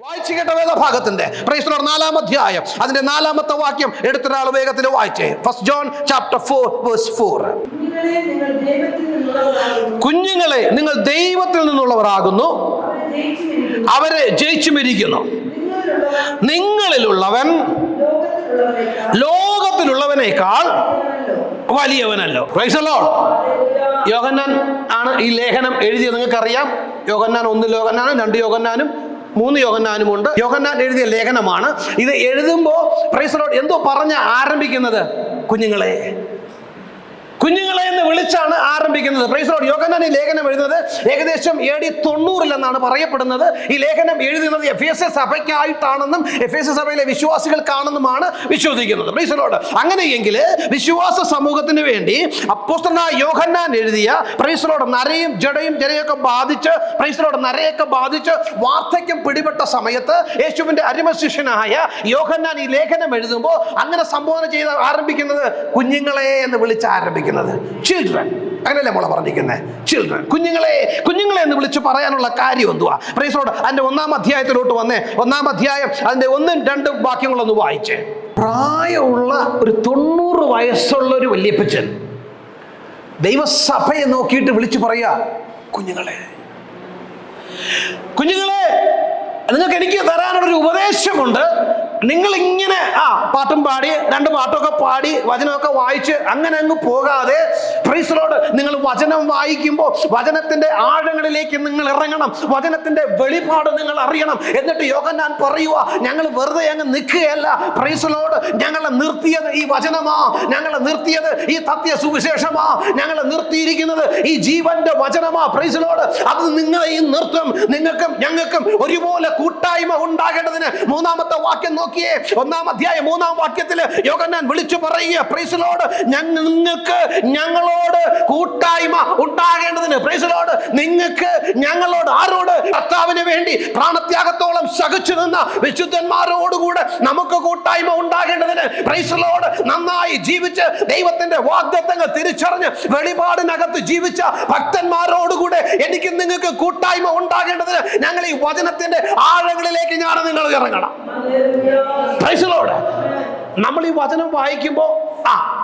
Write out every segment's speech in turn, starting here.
വായിച്ചു കേട്ട വേദഭാഗത്തിന്റെ praise Lord 4-ാം അധ്യായം അതിന്റെ 4-ാമത്തെ വാക്യം എടുത്തൊരാൾ വേഗത്തിൽ വായിച്ചേ. 1 John chapter 4:4. കുഞ്ഞുങ്ങളെ നിങ്ങൾ ദൈവത്തിൽ നിന്നുള്ളവരാകുന്നു, അവരെ ജയിച്ചുമിരിക്കുന്നു. നിങ്ങളിലുള്ളവൻ ലോകത്തിലുള്ളവനേക്കാൾ വലിയവനല്ലോ. Praise the lord. യോഹന്നാൻ ആണ് ഈ ലേഖനം എഴുതിയത്. നിങ്ങൾക്കറിയാം, യോഹന്നാൻ 1 യോഹന്നാനും 2 യോഹന്നാനും 3 യോഹന്നാനും ഉണ്ട്. യോഹന്നാൻ എഴുതിയ ലേഖനമാണ്. ഇത് എഴുതുമ്പോൾ പ്രൈസ് ദി ലോർഡ് എന്തോ പറഞ്ഞ ആരംഭിക്കുന്നത്? കുഞ്ഞുങ്ങളെ, കുഞ്ഞുങ്ങളെ എന്ന് വിളിച്ചാണ് ആരംഭിക്കുന്നത്. Price the lord. യോഹന്നാൻ ഈ ലേഖനം എഴുതുന്നത് ഏകദേശം AD 90 എന്നാണ് പറയപ്പെടുന്നത്. ഈ ലേഖനം എഴുതുന്നത് എഫേസ്യ സഭയ്ക്കായിട്ടാണെന്നും എഫേസ്യ സഭയിലെ വിശ്വാസികൾക്കാണെന്നുമാണ് വിശ്വസിക്കുന്നത്. Price the Lord. അങ്ങനെയെങ്കിൽ വിശ്വാസ സമൂഹത്തിന് വേണ്ടി അപ്പോസ്തലനായ യോഹന്നാൻ എഴുതിയ പ്രൈസ് ദി ലോർഡ് നരയും ജഡയും ജനയൊക്കെ ബാധിച്ച് പ്രൈസ് ദി ലോർഡ് നരയൊക്കെ ബാധിച്ച് വാർദ്ധക്യം പിടിപെട്ട സമയത്ത് യേശുവിന്റെ അരിമശിഷ്യനായ യോഹന്നാൻ ഈ ലേഖനം എഴുതുമ്പോൾ അങ്ങനെ സംബോധന ചെയ്ത് ആരംഭിക്കുന്നത് കുഞ്ഞുങ്ങളെ എന്ന് വിളിച്ച് ആരംഭിക്കുന്നത്. ചിൽഡ്രൻ, അങ്ങനെയല്ലേ മോളെ പറഞ്ഞിരിക്കുന്നത്? ചിൽഡ്രൻ, കുഞ്ഞുങ്ങളെ, കുഞ്ഞുങ്ങളെ എന്ന് വിളിച്ച് പറയാനുള്ള കാര്യം എന്തുവാ? Price the Lord. അതിന്റെ 1-ാം അധ്യായത്തിലോട്ട് വന്നേ. 1-ാം അധ്യായം അതിന്റെ 1-2 വാക്യങ്ങളൊന്ന് വായിച്ചേ. പ്രായമുള്ള ഒരു 90 വയസ്സുള്ള ഒരു വല്യപ്പച്ചൻ ദൈവസഭയെ നോക്കിയിട്ട് വിളിച്ചു പറയാ, കുഞ്ഞുങ്ങളെ, കുഞ്ഞുങ്ങളെ, നിങ്ങൾക്ക് എനിക്ക് തരാനുള്ളൊരു ഉപദേശമുണ്ട്. നിങ്ങൾ ഇങ്ങനെ പാട്ടും പാടി 2 പാട്ടൊക്കെ പാടി വചനമൊക്കെ വായിച്ച് അങ്ങനെ അങ്ങ് പോകാതെ പ്രൈസ് ദി ലോർഡ് നിങ്ങൾ വചനം വായിക്കുമ്പോൾ വചനത്തിന്റെ ആഴങ്ങളിലേക്ക് നിങ്ങൾ ഇറങ്ങണം. വചനത്തിന്റെ വെളിപാട് നിങ്ങൾ അറിയണം. എന്നിട്ട് യോഹന്നാൻ പറയുക, ഞങ്ങൾ വെറുതെ അങ്ങ് നിൽക്കുകയല്ല. Price the Lord. ഞങ്ങളെ നിർത്തിയത് ഈ വചനമാ, ഞങ്ങളെ നിർത്തിയത് ഈ സത്യ സുവിശേഷമാ, ഞങ്ങളെ നിർത്തിയിരിക്കുന്നത് ഈ ജീവന്റെ വചനമാ. Price the Lord. അത് നിങ്ങളെയും നിർത്തും. നിങ്ങൾക്കും ഞങ്ങൾക്കും ഒരുപോലെ കൂട്ടായ്മ ഉണ്ടാകേണ്ടതിന് 3-ാമത്തെ വാക്യം നോക്കിയേ. 1-ാം അധ്യായം 3-ാം വാക്യത്തിൽ യോഹന്നാൻ വിളിച്ചു പറയുക, പ്രൈസ് ദി ലോർഡ്, നിങ്ങൾക്ക് ഞങ്ങളോട് കൂട്ടായ്മ ഉണ്ടാകേണ്ടതിന്. Price the Lord. നിങ്ങൾക്ക് ഞങ്ങളോട്, ആരോട്? കർത്താവിന് വേണ്ടി പ്രാണത്യാഗത്തോളം സഹിച്ചു നിന്ന വിശുദ്ധന്മാരോടുകൂടെ നമുക്ക് കൂട്ടായ്മ ഉണ്ടാകേണ്ടതിന്. Price the Lord. നന്നായി ജീവിച്ച് ദൈവത്തിന്റെ വാഗ്ദത്തങ്ങൾ തിരിച്ചറിഞ്ഞ് വെളിപാടിനകത്ത് ജീവിച്ച ഭക്തന്മാരോടുകൂടെ എനിക്ക് നിങ്ങൾക്ക് കൂട്ടായ്മ ഉണ്ടാകേണ്ടതിന് ഞങ്ങൾ ഈ വചനത്തിന്റെ ആഴങ്ങളിലേക്ക് നിങ്ങൾ ഇറങ്ങണം. Price the Lord. നമ്മൾ ഈ വചനം വായിക്കുമ്പോൾ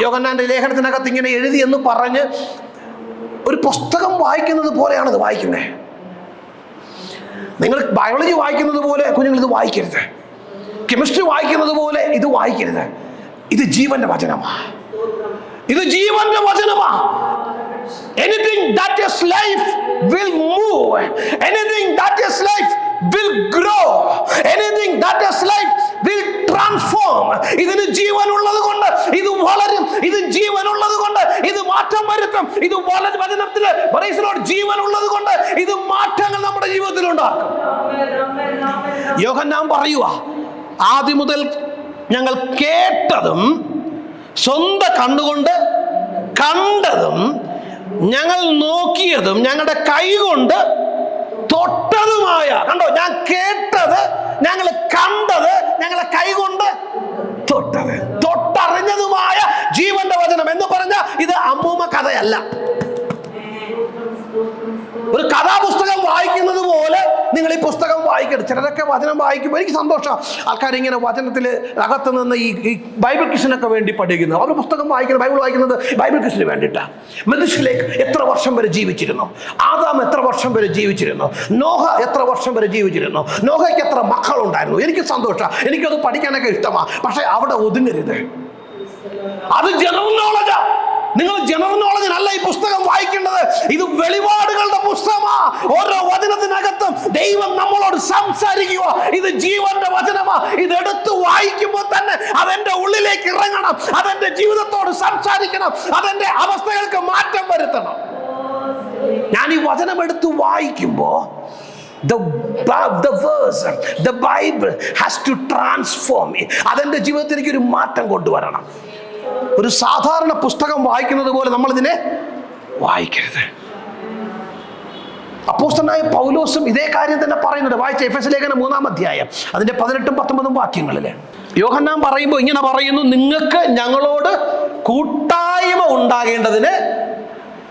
യോഹന്നാന്റെ ലേഖനത്തിനകത്ത് ഇങ്ങനെ എഴുതി എന്ന് പറഞ്ഞ് ഒരു പുസ്തകം വായിക്കുന്നത് പോലെയാണ് ഇത് വായിക്കുന്നത്. നിങ്ങൾ ബയോളജി വായിക്കുന്നത് പോലെ കുഞ്ഞുങ്ങൾ ഇത് വായിക്കരുത്. കെമിസ്ട്രി വായിക്കുന്നത് പോലെ ഇത് വായിക്കരുത്. ഇത് ജീവന്റെ വചനമാ. ഇത് ജീവന്റെ വചനമാ. Anything that is life will move. Anything that is life will grow. Anything that is life will transform. ഇതിന് ജീവൻ ഉള്ളത് കൊണ്ട് ഇത് വളരും. ഇത് ജീവൻ ഉള്ളത് കൊണ്ട് ഇത് മാറ്റം വരുത്തും. ഇത് വചനത്തിൽ പ്രൈസ് ദി ലോർഡ് ജീവൻ ഉള്ളത് കൊണ്ട് ഇത് മാറ്റങ്ങൾ നമ്മുടെ ജീവിതത്തിൽ ഉണ്ടാക്കും. യോഹന്നാൻ പറയുക, ആദ്യം മുതൽ ഞങ്ങൾ കേട്ടതും സ്വന്തം കണ്ണുകൊണ്ട് കണ്ടതും ഞങ്ങൾ നോക്കിയതും ഞങ്ങളുടെ കൈകൊണ്ട് തൊട്ടതുമായ, കണ്ടോ, ഞാൻ കേട്ടത്, ഞങ്ങൾ കണ്ടത്, ഞങ്ങളെ കൈകൊണ്ട് തൊട്ടത്, തൊട്ടറിഞ്ഞതുമായ ജീവന്റെ വചനം എന്ന് പറഞ്ഞാൽ ഇത് അമ്മൂമ്മ കഥയല്ല. ഒരു കഥാപുസ്തകം വായിക്കുന്നത് പോലെ നിങ്ങൾ ഈ പുസ്തകം വായിക്കരുത്. ചിലരൊക്കെ വചനം വായിക്കുമ്പോൾ എനിക്ക് സന്തോഷം. ആൾക്കാരിങ്ങനെ വചനത്തിൽ അകത്ത് നിന്ന് ഈ ബൈബിൾ ക്വിസിനൊക്കെ വേണ്ടി പഠിക്കുന്നു. അവർ പുസ്തകം വായിക്കുന്നത്, ബൈബിൾ വായിക്കുന്നത് ബൈബിൾ ക്വിസിന് വേണ്ടിയിട്ടാണ്. മെതുശലേക്ക് എത്ര വർഷം വരെ ജീവിച്ചിരുന്നു? ആദാം എത്ര വർഷം വരെ ജീവിച്ചിരുന്നു? നോഹ എത്ര വർഷം വരെ ജീവിച്ചിരുന്നു? നോഹയ്ക്ക് എത്ര മക്കളുണ്ടായിരുന്നു? എനിക്ക് സന്തോഷം, എനിക്കത് പഠിക്കാനൊക്കെ ഇഷ്ടമാണ്. പക്ഷെ അവിടെ ഒതുങ്ങരുത്. അത് ജനറൽ നോളജാ. നിങ്ങൾ ജനറൽ നോളജിനല്ല ഈ പുസ്തകം വായിക്കേണ്ടത്. ഇത് വെളിപാടുകളുടെ പുസ്തകമാ. ഓരോ വചനത്തിനകത്തും ദൈവം നമ്മളോട് സംസാരിക്കുക. ഇത് ജീവന്റെ വചനമാ. ഇതെടുത്ത് വായിക്കുമ്പോൾ തന്നെ അതെന്റെ ഉള്ളിലേക്ക് ഇറങ്ങണം. അതെന്റെ ജീവിതത്തോട് സംസാരിക്കണം. അതെന്റെ അവസ്ഥകൾക്ക് മാറ്റം വരുത്തണം. ഞാൻ ഈ വചനം എടുത്ത് വായിക്കുമ്പോൾ the verse, the Bible has to transform me. അതെന്റെ ജീവിതത്തിലേക്ക് ഒരു മാറ്റം കൊണ്ടുവരണം. ഒരു സാധാരണ പുസ്തകം വായിക്കുന്നത് പോലെ നമ്മൾ ഇതിനെ വായിക്കരുത്. അപ്പോസ്തലനായ പൗലോസും ഇതേ കാര്യം തന്നെ പറയുന്നുണ്ട്. വായിച്ച എഫെസ്യ ലേഖനം 3-ാം അധ്യായം അതിന്റെ 18-19 വാക്യങ്ങളിൽ യോഹന്നാൻ പറയുമ്പോൾ ഇങ്ങനെ പറയുന്നു, നിങ്ങൾക്ക് ഞങ്ങളോട് കൂട്ടായ്മ ഉണ്ടാകേണ്ടതിന്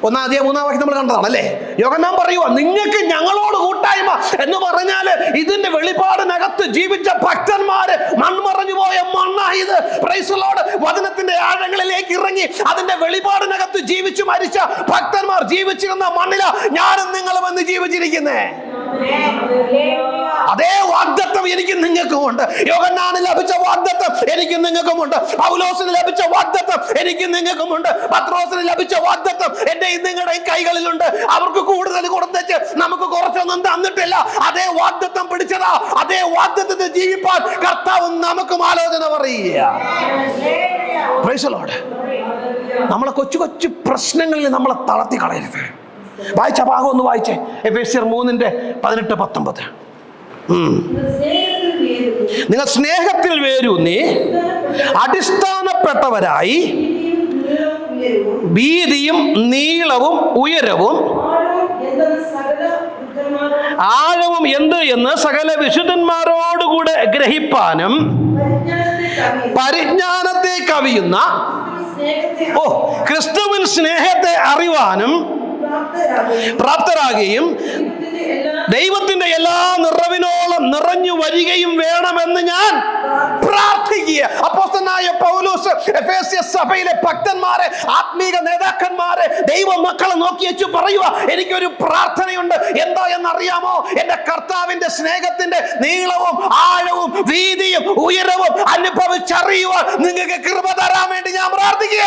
1 അധ്യായം 3 വാക്യം നമ്മൾ കണ്ടതാണ് അല്ലേ? യോഹന്നാൻ പറയുക, നിങ്ങൾക്ക് ഞങ്ങളോട് കൂട്ടായ്മ എന്ന് പറഞ്ഞാൽ ഇതിന്റെ വെളിപാടിനകത്ത് ജീവിച്ച ഭക്തന്മാര് മൺമറഞ്ഞു പോയ മണ്ണായത്. Price the Lord. വചനത്തിന്റെ ആഴങ്ങളിലേക്ക് ഇറങ്ങി അതിന്റെ വെളിപാടിനകത്ത് ജീവിച്ചു മരിച്ച ഭക്തന്മാർ ജീവിച്ചിരുന്ന മണ്ണില ഞാനും നിങ്ങളും എന്ന് ജീവിച്ചിരിക്കുന്നേ. അതേ വാഗ്ദത്തം എനിക്ക് നിങ്ങൾക്കുമുണ്ട്. യോഹന്നാന് ലഭിച്ച വാഗ്ദത്തം എനിക്ക് നിങ്ങൾക്കുമുണ്ട്. പൗലോസിന് ലഭിച്ച വാഗ്ദത്തം എനിക്ക് നിങ്ങൾക്കുമുണ്ട്. പത്രോസിന് ലഭിച്ച വാഗ്ദത്തം എന്റെ നിങ്ങളുടെ കൈകളിലുണ്ട്. അവർക്ക് കൂടുതൽ കൊടുത്തേച്ച് നമുക്ക് കുറച്ചൊന്നും തന്നിട്ടില്ല. അതേ വാഗ്ദത്തം പിടിച്ചതാ. അതേ വാഗ്ദത്തത്തെ ജീവിപ്പാൻ കർത്താവ് നമുക്കും ആലോചന പറയുക. Price the Lord. നമ്മളെ കൊച്ചു കൊച്ചു പ്രശ്നങ്ങളിൽ നമ്മളെ തളർത്തി കളയരുത്. വായിച്ച ഭാഗം ഒന്ന് വായിച്ചേ. എഫേസ്യർ 3:18-19. നിങ്ങൾ സ്നേഹത്തിൽ വേരൂന്നി അടിസ്ഥാനപ്പെട്ടവരായി വീതിയും നീളവും ഉയരവും ആഴവും എന്ത് എന്ന് സകല വിശുദ്ധന്മാരോടുകൂടെ ഗ്രഹിപ്പാനും പരിജ്ഞാനത്തെ കവിയുന്ന ക്രിസ്തുവിൻ സ്നേഹത്തെ അറിവാനും പ്രാപ്തരാകുകയും ദൈവത്തിന്റെ എല്ലാ നിറവിനോളം നിറഞ്ഞു വരികയും വേണമെന്ന് ഞാൻ പ്രാർത്ഥിക്കുക. അപ്പോസ്തലനായ പൗലോസ് എഫേസ്യ സഭയിലെ ഭക്തന്മാരെ, ആത്മീക നേതാക്കന്മാരെ, ദൈവ മക്കളെ നോക്കി വെച്ച് പറയുക, എനിക്കൊരു പ്രാർത്ഥനയുണ്ട്. എന്താ എന്നറിയാമോ? എന്റെ കർത്താവിന്റെ സ്നേഹത്തിന്റെ നീളവും ആഴവും വീതിയും ഉയരവും അനുഭവിച്ചറിയുവാൻ നിങ്ങൾക്ക് കൃപ തരാൻ വേണ്ടി ഞാൻ പ്രാർത്ഥിക്കുക.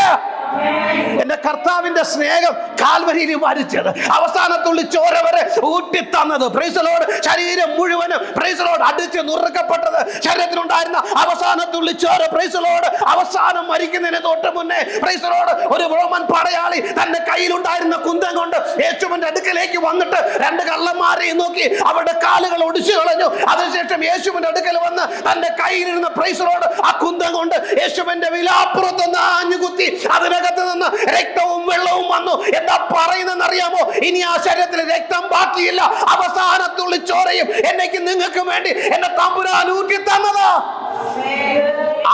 എന്റെ കർത്താവിന്റെ സ്നേഹം കാൽവരിയിൽ വരിച്ചത്, അവസാനത്തുള്ളി ചോര വരെ ഊട്ടിത്തന്നത്, പ്രൈസ് ദി ലോർഡ്, ശരീരം മുഴുവനും പ്രൈസ് ദി ലോർഡ് അടിച്ച് നുറുക്കപ്പെട്ടത്, ശരീരത്തിലുണ്ടായിരുന്ന അവസാനത്തുള്ളി ചോര, പ്രൈസ് ദി ലോർഡ്, അവസാനം മരിക്കുന്നതിന് തൊട്ട് മുന്നേ പ്രൈസ് ദി ലോർഡ് ഒരു റോമൻ പടയാളി തന്റെ കയ്യിലുണ്ടായിരുന്ന കുന്തം കൊണ്ട് യേശുവിന്റെ അടുക്കലേക്ക് വന്നിട്ട് 2 കള്ളന്മാരെ നോക്കി അവരുടെ കാലുകൾ ഒടിച്ചു കളഞ്ഞു. അതിനുശേഷം യേശുവിന്റെ അടുക്കൽ വന്ന് തന്റെ കയ്യിലിരുന്ന പ്രൈസ് ദി ലോർഡ് ആ കുന്തം കൊണ്ട് യേശുവിന്റെ വിലാപ്പുറത്തൊന്ന് ആഞ്ഞുകുത്തി അതിനകത്ത് നിന്ന് രക്തവും വെള്ളവും വന്നു. എന്താ പറയുന്നറിയാമോ? ഇനി ആ ശരീരത്തിൽ രക്തം ബാക്കിയില്ല. അവസാനത്തുള്ളി ചോരയും എന്നേക്ക് നിങ്ങൾക്ക് വേണ്ടി എന്റെ തമ്പുരാൻ ഊറ്റി തന്നതാ.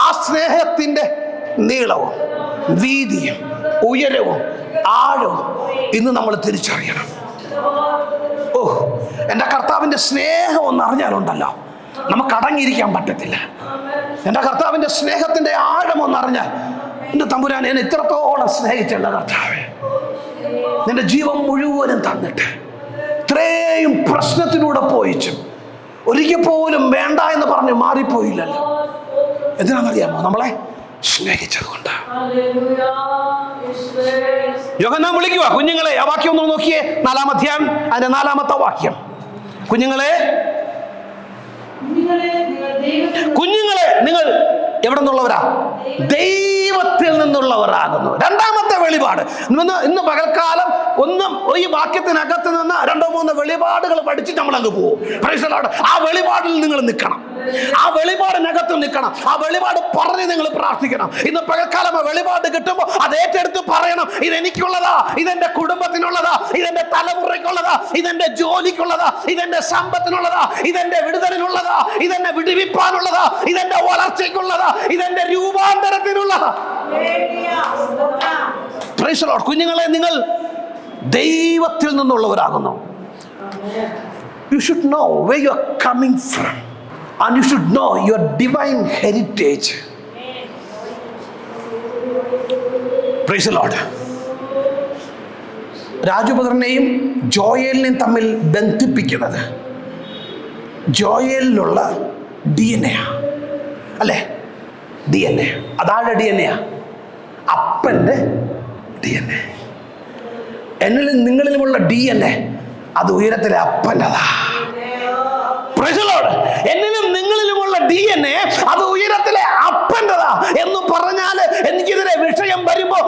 ആ സ്നേഹത്തിന്റെ നീളവും വീതിയും ഉയരവും ആഴവും ഇന്ന് നമ്മൾ തിരിച്ചറിയണം. എന്റെ കർത്താവിന്റെ സ്നേഹം ഒന്ന് അറിഞ്ഞാലുണ്ടല്ലോ നമുക്ക് അടങ്ങിയിരിക്കാൻ പറ്റത്തില്ല. എന്റെ കർത്താവിന്റെ സ്നേഹത്തിന്റെ ആഴം ഒന്നറിഞ്ഞാൽ, എന്റെ തമ്പുരാൻ എന്നെ ഇത്രത്തോളം സ്നേഹിച്ചുള്ള കർത്താവേ, നിന്റെ ജീവൻ മുഴുവനും തന്നിട്ട് ഇത്രയും പ്രശ്നത്തിലൂടെ പോയിച്ചും ഒരിക്കൽ പോലും വേണ്ട എന്ന് പറഞ്ഞ് മാറിപ്പോയില്ലല്ലോ. എന്തിനാണെന്നറിയാമോ? നമ്മളെ സ്നേഹിച്ചതുകൊണ്ട്. യോഹന്നാൻ വിളിക്കുക, കുഞ്ഞുങ്ങളെ. ആ വാക്യം ഒന്ന് നോക്കിയേ, 4-ാം അധ്യായം അതിന്റെ 4-ാമത്തെ വാക്യം. കുഞ്ഞുങ്ങളെ നിങ്ങൾ എവിടെ നിന്നുള്ളവരാ? ദൈവത്തിൽ നിന്നുള്ളവരാകുന്നു. 2-ാമത്തെ വെളിപാട്. ഇന്ന് പകൽക്കാലം ഈ വാക്യത്തിനകത്ത് നിന്ന് 2-3 വെളിപാടുകൾ പഠിച്ചിട്ട് നമ്മൾ അങ്ങ് പോകും. Price the lord. ആ വെളിപാടിൽ നിങ്ങൾ നിൽക്കണം. ആ വെളിപാടിനകത്ത് നിൽക്കണം. ആ വെളിപാട് പറഞ്ഞ് നിങ്ങൾ പ്രാർത്ഥിക്കണം. ഇന്ന് പകൽക്കാലം ആ വെളിപാട് കിട്ടുമ്പോൾ അത് ഏറ്റെടുത്ത് പറയണം, ഇതെനിക്കുള്ളതാ, ഇതെന്റെ കുടുംബത്തിനുള്ളതാ, ഇതെന്റെ തലമുറയ്ക്കുള്ളതാ, ഇതെന്റെ ജോലിക്കുള്ളതാ, ഇതെന്റെ സമ്പത്തിനുള്ളതാ, ഇതെന്റെ വിടുതലിനുള്ളതാ, ഇതെന്നെ വിടുവിപ്പാനുള്ളതാ, ഇതെന്റെ വളർച്ചയ്ക്കുള്ളതാ, ഇതെന്റെ രൂപാന്തരത്തിനുള്ളതാ. Price the Lord. കുഞ്ഞുങ്ങളെ, നിങ്ങൾ ദൈവത്തിൽ നിന്നുള്ളവരാകുന്നു. You should know where you are coming from and you should know your divine heritage. Praise the Lord. രാജുപുത്രനെയും ജോയേലിനെയും തമ്മിൽ ബന്ധിപ്പിക്കുന്നത് ജോയേലിലുള്ള DNA അല്ലേ? DNA. അതാരുടെ DNA? അപ്പൻ്റെ DNA. എന്നിലും നിങ്ങളിലുമുള്ള DNA അത് ഉയരത്തിലെ അപ്പൻ്റെതാ. Praise the lord. എന്നിലും നിങ്ങളിലുമുള്ള DNA അത് ഉയരത്തിലെ അപ്പൻ്റെതാ എന്ന് പറഞ്ഞാൽ എനിക്കിതിലെ വിഷയം വരുമ്പോ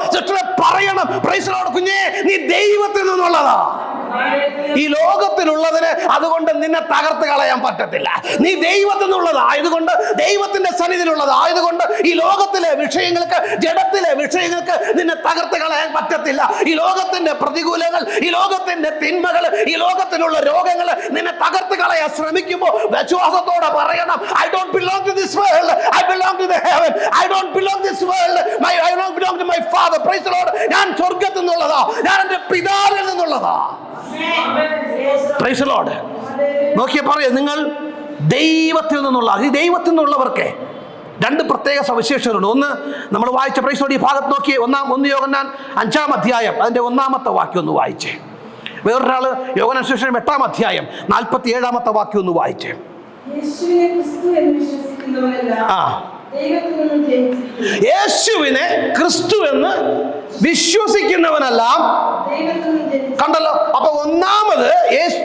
പറയണം, പ്രൈസ് ദി ലോർഡ്, കുഞ്ഞേ, നീ ദൈവത്തിൽ നിന്നുള്ളതാ. ഈ ലോകത്തിലുള്ളതിന് അതുകൊണ്ട് നിന്നെ തകർത്ത് കളയാൻ പറ്റത്തില്ല. നീ ദൈവത്തിൽ നിന്നുള്ളതായതുകൊണ്ട്, ദൈവത്തിന്റെ സന്നിധിയിലുള്ളതായതുകൊണ്ട് ഈ ലോകത്തിലെ വിഷയങ്ങൾക്ക്, ജഡത്തിലെ വിഷയങ്ങൾക്ക് നിന്നെ തകർത്ത് കളയാൻ പറ്റത്തില്ല. ഈ ലോകത്തിന്റെ പ്രതികൂലങ്ങൾ, ഈ ലോകത്തിന്റെ തിന്മകൾ, ഈ ലോകത്തിലുള്ള രോഗങ്ങൾ നിന്നെ തകർത്ത് കളയാൻ ശ്രമിക്കുമ്പോൾ വിശ്വാസത്തോടെ പറയണം, I don't belong to this world, I belong to the heaven. I don't belong to this world, I don't belong to my Father. Praise the Lord. ഞാൻ സ്വർഗ്ഗത്തിൽ നിന്നുള്ളതാ, ഞാൻ എൻ്റെ പിതാവിൽ നിന്നുള്ളതാ. Praise the Lord. നോക്കിയേ പറയാം, നിങ്ങൾ ദൈവത്തിൽ നിന്നുള്ള, ഈ ദൈവത്തിൽ നിന്നുള്ളവർക്ക് രണ്ട് പ്രത്യേക സവിശേഷതകളുണ്ട്. ഒന്ന്, നമ്മൾ വായിച്ച പ്രൈസ് ദി ലോർഡ് ഈ ഭാഗത്ത് നോക്കിയേ, 1 യോഹന്നാൻ 5-ാം അധ്യായം അതിന്റെ 1-ാമത്തെ വാക്യം ഒന്ന് വായിച്ചേ. വേറൊരാള് യോഹന്നാൻ സുവിശേഷം 8-ാം അധ്യായം 47-ാമത്തെ വാക്യം ഒന്ന് വായിച്ചേ. യേശുവിനെ ക്രിസ്തു എന്ന് വിശ്വസിക്കുന്നവനെല്ലാം, കണ്ടല്ലോ. അപ്പൊ ഒന്നാമത്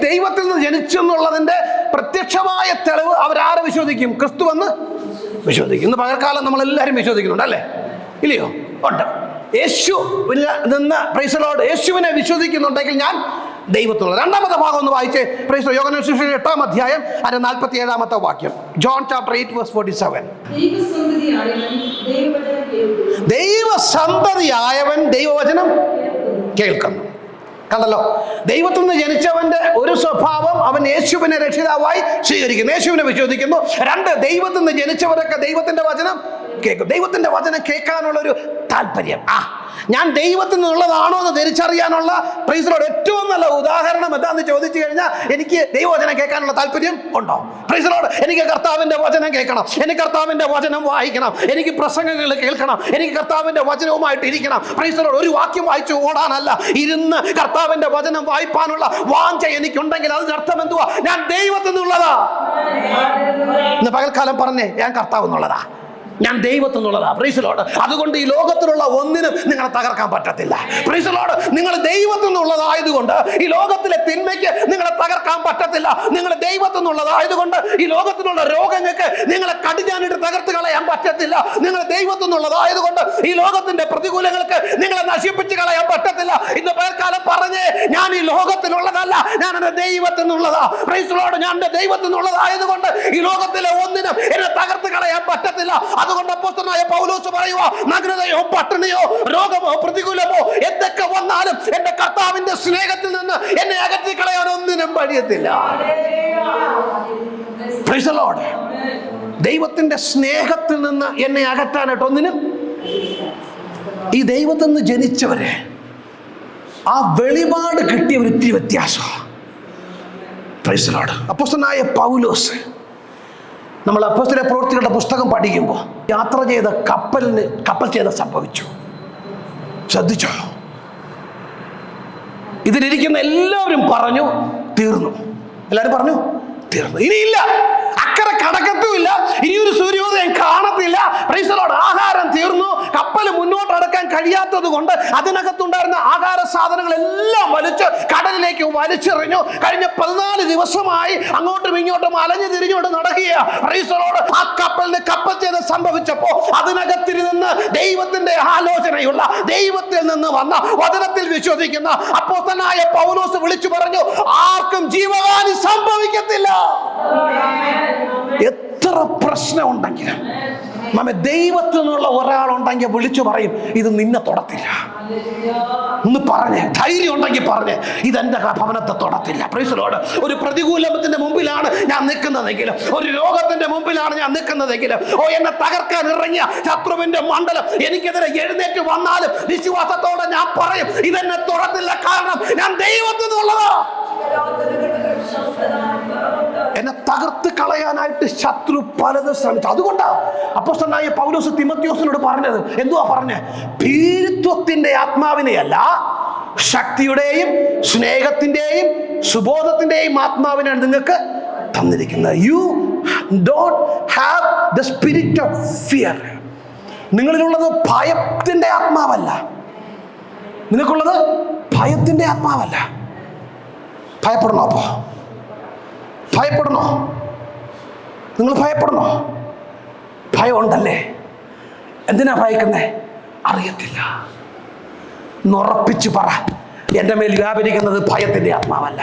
ദൈവത്തിൽ നിന്ന് ജനിച്ചെന്നുള്ളതിന്റെ പ്രത്യക്ഷമായ തെളിവ് അവരാരെ വിശ്വസിക്കും? ക്രിസ്തു എന്ന് വിശ്വസിക്കും. ഇന്ന് പകൽക്കാലം നമ്മളെല്ലാവരും വിശ്വസിക്കുന്നുണ്ട്, അല്ലേ? ഇല്ലയോ? ഉണ്ട്. യേശുവിൽ നിന്ന് പ്രൈസ് ദി ലോർഡ് യേശുവിനെ വിശ്വസിക്കുന്നുണ്ടെങ്കിൽ ഞാൻ ദൈവത്തിലുള്ള. രണ്ടാമത്തെ ഭാഗം ഒന്ന് വായിച്ചേ. പ്രൈസ് ദി ലോർഡ് യോഹന്നാൻ സുവിശേഷം 8-ാം അധ്യായം അതിന്റെ 47-ാമത്തെ വാക്യം. John chapter 8:47. ദൈവസന്തതിയായവൻ ദൈവവചനം കേൾക്കുന്നു. കണ്ടല്ലോ, ദൈവത്തിൽ നിന്ന് ജനിച്ചവന്റെ ഒരു സ്വഭാവം, അവൻ യേശുവിനെ രക്ഷിതാവായി സ്വീകരിക്കുന്നു, യേശുവിനെ വിശ്വസിക്കുന്നു. 2, ദൈവത്തിൽ നിന്ന് ജനിച്ചവരൊക്കെ ദൈവത്തിന്റെ വചനം കേൾക്കും. ദൈവത്തിന്റെ വചനം കേൾക്കാനുള്ള ഒരു താല്പര്യം, ഞാൻ ദൈവത്തിൽ നിന്നുള്ളതാണോ എന്ന് തിരിച്ചറിയാനുള്ള പ്രൈസ് ദി ലോർഡ് ഏറ്റവും നല്ല ഉദാഹരണം എന്താണെന്ന് ചോദിച്ചു കഴിഞ്ഞാൽ, എനിക്ക് ദൈവവചനം കേൾക്കാനുള്ള താല്പര്യം ഉണ്ടോ? Price the Lord. എനിക്ക് കർത്താവിന്റെ വചനം കേൾക്കണം, എനിക്ക് കർത്താവിന്റെ വചനം വായിക്കണം, എനിക്ക് പ്രസംഗങ്ങൾ കേൾക്കണം, എനിക്ക് കർത്താവിന്റെ വചനവുമായിട്ട് ഇരിക്കണം. Price the Lord. ഒരു വാക്യം വായിച്ചു ഓടാനല്ല, ഇരുന്ന് കർത്താവിന്റെ വചനം വായിപ്പാനുള്ള വാഞ്ച എനിക്കുണ്ടെങ്കിൽ അതിനർത്ഥം എന്തുവാ? ഞാൻ ദൈവത്തിൽ നിന്നുള്ളതാ. ഇന്ന് പകൽക്കാലം പറഞ്ഞേ, ഞാൻ കർത്താവ് എന്നുള്ളതാ, ഞാൻ ദൈവത്തിൽ നിന്നുള്ളതാ. Price the Lord. അതുകൊണ്ട് ഈ ലോകത്തിലുള്ള ഒന്നിനും നിങ്ങളെ തകർക്കാൻ പറ്റത്തില്ല. Price the lord. നിങ്ങൾ ദൈവത്തിൽ നിന്നുള്ളതായതുകൊണ്ട് ഈ ലോകത്തിലെ തിന്മയ്ക്ക് നിങ്ങളെ തകർക്കാൻ പറ്റത്തില്ല. നിങ്ങൾ ദൈവത്തിൽ നിന്നുള്ളതായതുകൊണ്ട് ഈ ലോകത്തിലുള്ള രോഗങ്ങൾക്ക് നിങ്ങളെ കടിഞ്ഞാനിട്ട് തകർത്ത് കളയാൻ പറ്റത്തില്ല. നിങ്ങൾ ദൈവത്തിൽ നിന്നുള്ളതായതുകൊണ്ട് ഈ ലോകത്തിന്റെ പ്രതികൂലങ്ങൾക്ക് നിങ്ങളെ നശിപ്പിച്ച് കളയാൻ പറ്റത്തില്ല. ഇന്ന് പകൽക്കാലം പറഞ്ഞേ, ഞാൻ ഈ ലോകത്തിലുള്ളതല്ല, ഞാൻ എൻ്റെ ദൈവത്തിൽ നിന്നുള്ളതാ. Price the Lord. ഞാൻ എൻ്റെ ദൈവത്തിൽ നിന്നുള്ളതായതുകൊണ്ട് ഈ ലോകത്തിലെ ഒന്നിനും എന്നെ തകർത്ത് കളയാൻ പറ്റത്തില്ല. അതുകൊണ്ട് അപ്പോസ്തലനായ പൗലോസ് പറയുക, നഗ്നതയോ പട്ടിണിയോ രോഗമോ പ്രതികൂലമോ എന്തൊക്കെ വന്നാലും എന്റെ കർത്താവിന്റെ സ്നേഹത്തിൽ നിന്ന് എന്നെ അകറ്റി കളയാൻ ഒന്നിനും കഴിയത്തില്ല. Price the Lord. ദൈവത്തിന്റെ സ്നേഹത്തിൽ നിന്ന് എന്നെ അകറ്റാനായിട്ട് ഒന്നിനും. ഈ ദൈവത്തിൽ നിന്ന് ജനിച്ചവരെ ആ വെളിപാട് കിട്ടിയ ഒരു ഇത്തിരി വ്യത്യാസമാണ്. Praise the lord. അപ്പോസ്തലനായ പൗലോസ്, നമ്മൾ അപ്പോസ്തല പ്രവൃത്തികളുടെ പുസ്തകം പഠിക്കുമ്പോൾ യാത്ര ചെയ്ത കപ്പൽ ഛേദം സംഭവിച്ചു. ശ്രദ്ധിച്ചോ? ഇതിലിരിക്കുന്ന എല്ലാവരും പറഞ്ഞു തീർന്നു. എല്ലാവരും പറഞ്ഞു തീർന്നു, ഇനിയില്ല, അക്കരെ കടക്കത്തുമില്ല, ഇനിയൊരു സൂര്യോദയം കാണത്തില്ല. Price the Lord. ആഹാരം തീർന്നു. കപ്പൽ മുന്നോട്ട് അടക്കാൻ കഴിയാത്തത് കൊണ്ട് അതിനകത്തുണ്ടായിരുന്ന ആഹാര സാധനങ്ങളെല്ലാം വലിച്ച് കടലിലേക്ക് വലിച്ചെറിഞ്ഞു. കഴിഞ്ഞ 14 ദിവസമായി അങ്ങോട്ടും ഇങ്ങോട്ടും അലഞ്ഞു തിരിഞ്ഞുകൊണ്ട് നടക്കുകയാ. Praise the lord. ആ കപ്പലിന് കപ്പൽ ഛേദം സംഭവിച്ചപ്പോ അതിനകത്തിരുന്ന് ദൈവത്തിന്റെ ആലോചനയുള്ള, ദൈവത്തിൽ നിന്ന് വന്ന വചനത്തിൽ വിശ്വസിക്കുന്ന അപ്പോസ്തലനായ പൗലോസ് വിളിച്ചു പറഞ്ഞു, ആർക്കും ജീവഹാനി സംഭവിക്കത്തില്ല. എത്ര പ്രശ്നം ഉണ്ടെങ്കിലും നമ്മെ ദൈവത്തിൽ നിന്നുള്ള ഒരാളുണ്ടെങ്കിൽ വിളിച്ചു പറയും, ഇത് നിന്നെ തൊടത്തില്ല. ഒന്ന് പറഞ്ഞേ, ധൈര്യം ഉണ്ടെങ്കിൽ പറഞ്ഞേ, ഇതെന്റെ ഭവനത്തെ തൊടത്തില്ല. Price the Lord. ഒരു പ്രതികൂലത്തിന്റെ മുമ്പിലാണ് ഞാൻ നിൽക്കുന്നതെങ്കിലും, ഒരു രോഗത്തിന്റെ മുമ്പിലാണ് ഞാൻ നിൽക്കുന്നതെങ്കിലും, എന്നെ തകർക്കാൻ ഇറങ്ങിയ ശത്രുവിന്റെ മണ്ഡലം എനിക്കെതിരെ എഴുന്നേറ്റ് വന്നാലും വിശ്വാസത്തോടെ ഞാൻ പറയും, ഇതെന്നെ തൊടത്തില്ല. കാരണം ഞാൻ ദൈവത്തിൽ നിന്നുള്ളതാ. എന്നെ തകർത്ത് കളയാനായിട്ട് ശത്രു പലതും ശ്രമിച്ചു. അതുകൊണ്ടാണ് അപ്പോസ്തലനായ പൗലോസ് തിമോഥെയോസിനോട് പറഞ്ഞത്. എന്തുവാ പറഞ്ഞേ? ഭീരുത്വത്തിന്റെ ആത്മാവിനെയല്ല, ശക്തിയുടെയും സ്നേഹത്തിന്റെയും സുബോധത്തിന്റെയും ആത്മാവിനാണ് നിങ്ങൾക്ക് തന്നിരിക്കുന്നത്. You don't have the spirit of fear. നിങ്ങളിലുള്ളത് ഭയത്തിന്റെ ആത്മാവല്ല. നിങ്ങൾക്കുള്ളത് ഭയത്തിന്റെ ആത്മാവല്ല. ഭയപ്പെടണോ? അപ്പോ ഭയപ്പെടണോ? നിങ്ങൾ ഭയപ്പെടണോ? ഭയം ഉണ്ടല്ലേ? എന്തിനാ ഭയക്കുന്നേ? അറിയത്തില്ല. ഉറപ്പിച്ചു പറ, എൻ്റെ മേൽ വ്യാപരിക്കുന്നത് ഭയത്തിന്റെ ആത്മാവല്ല.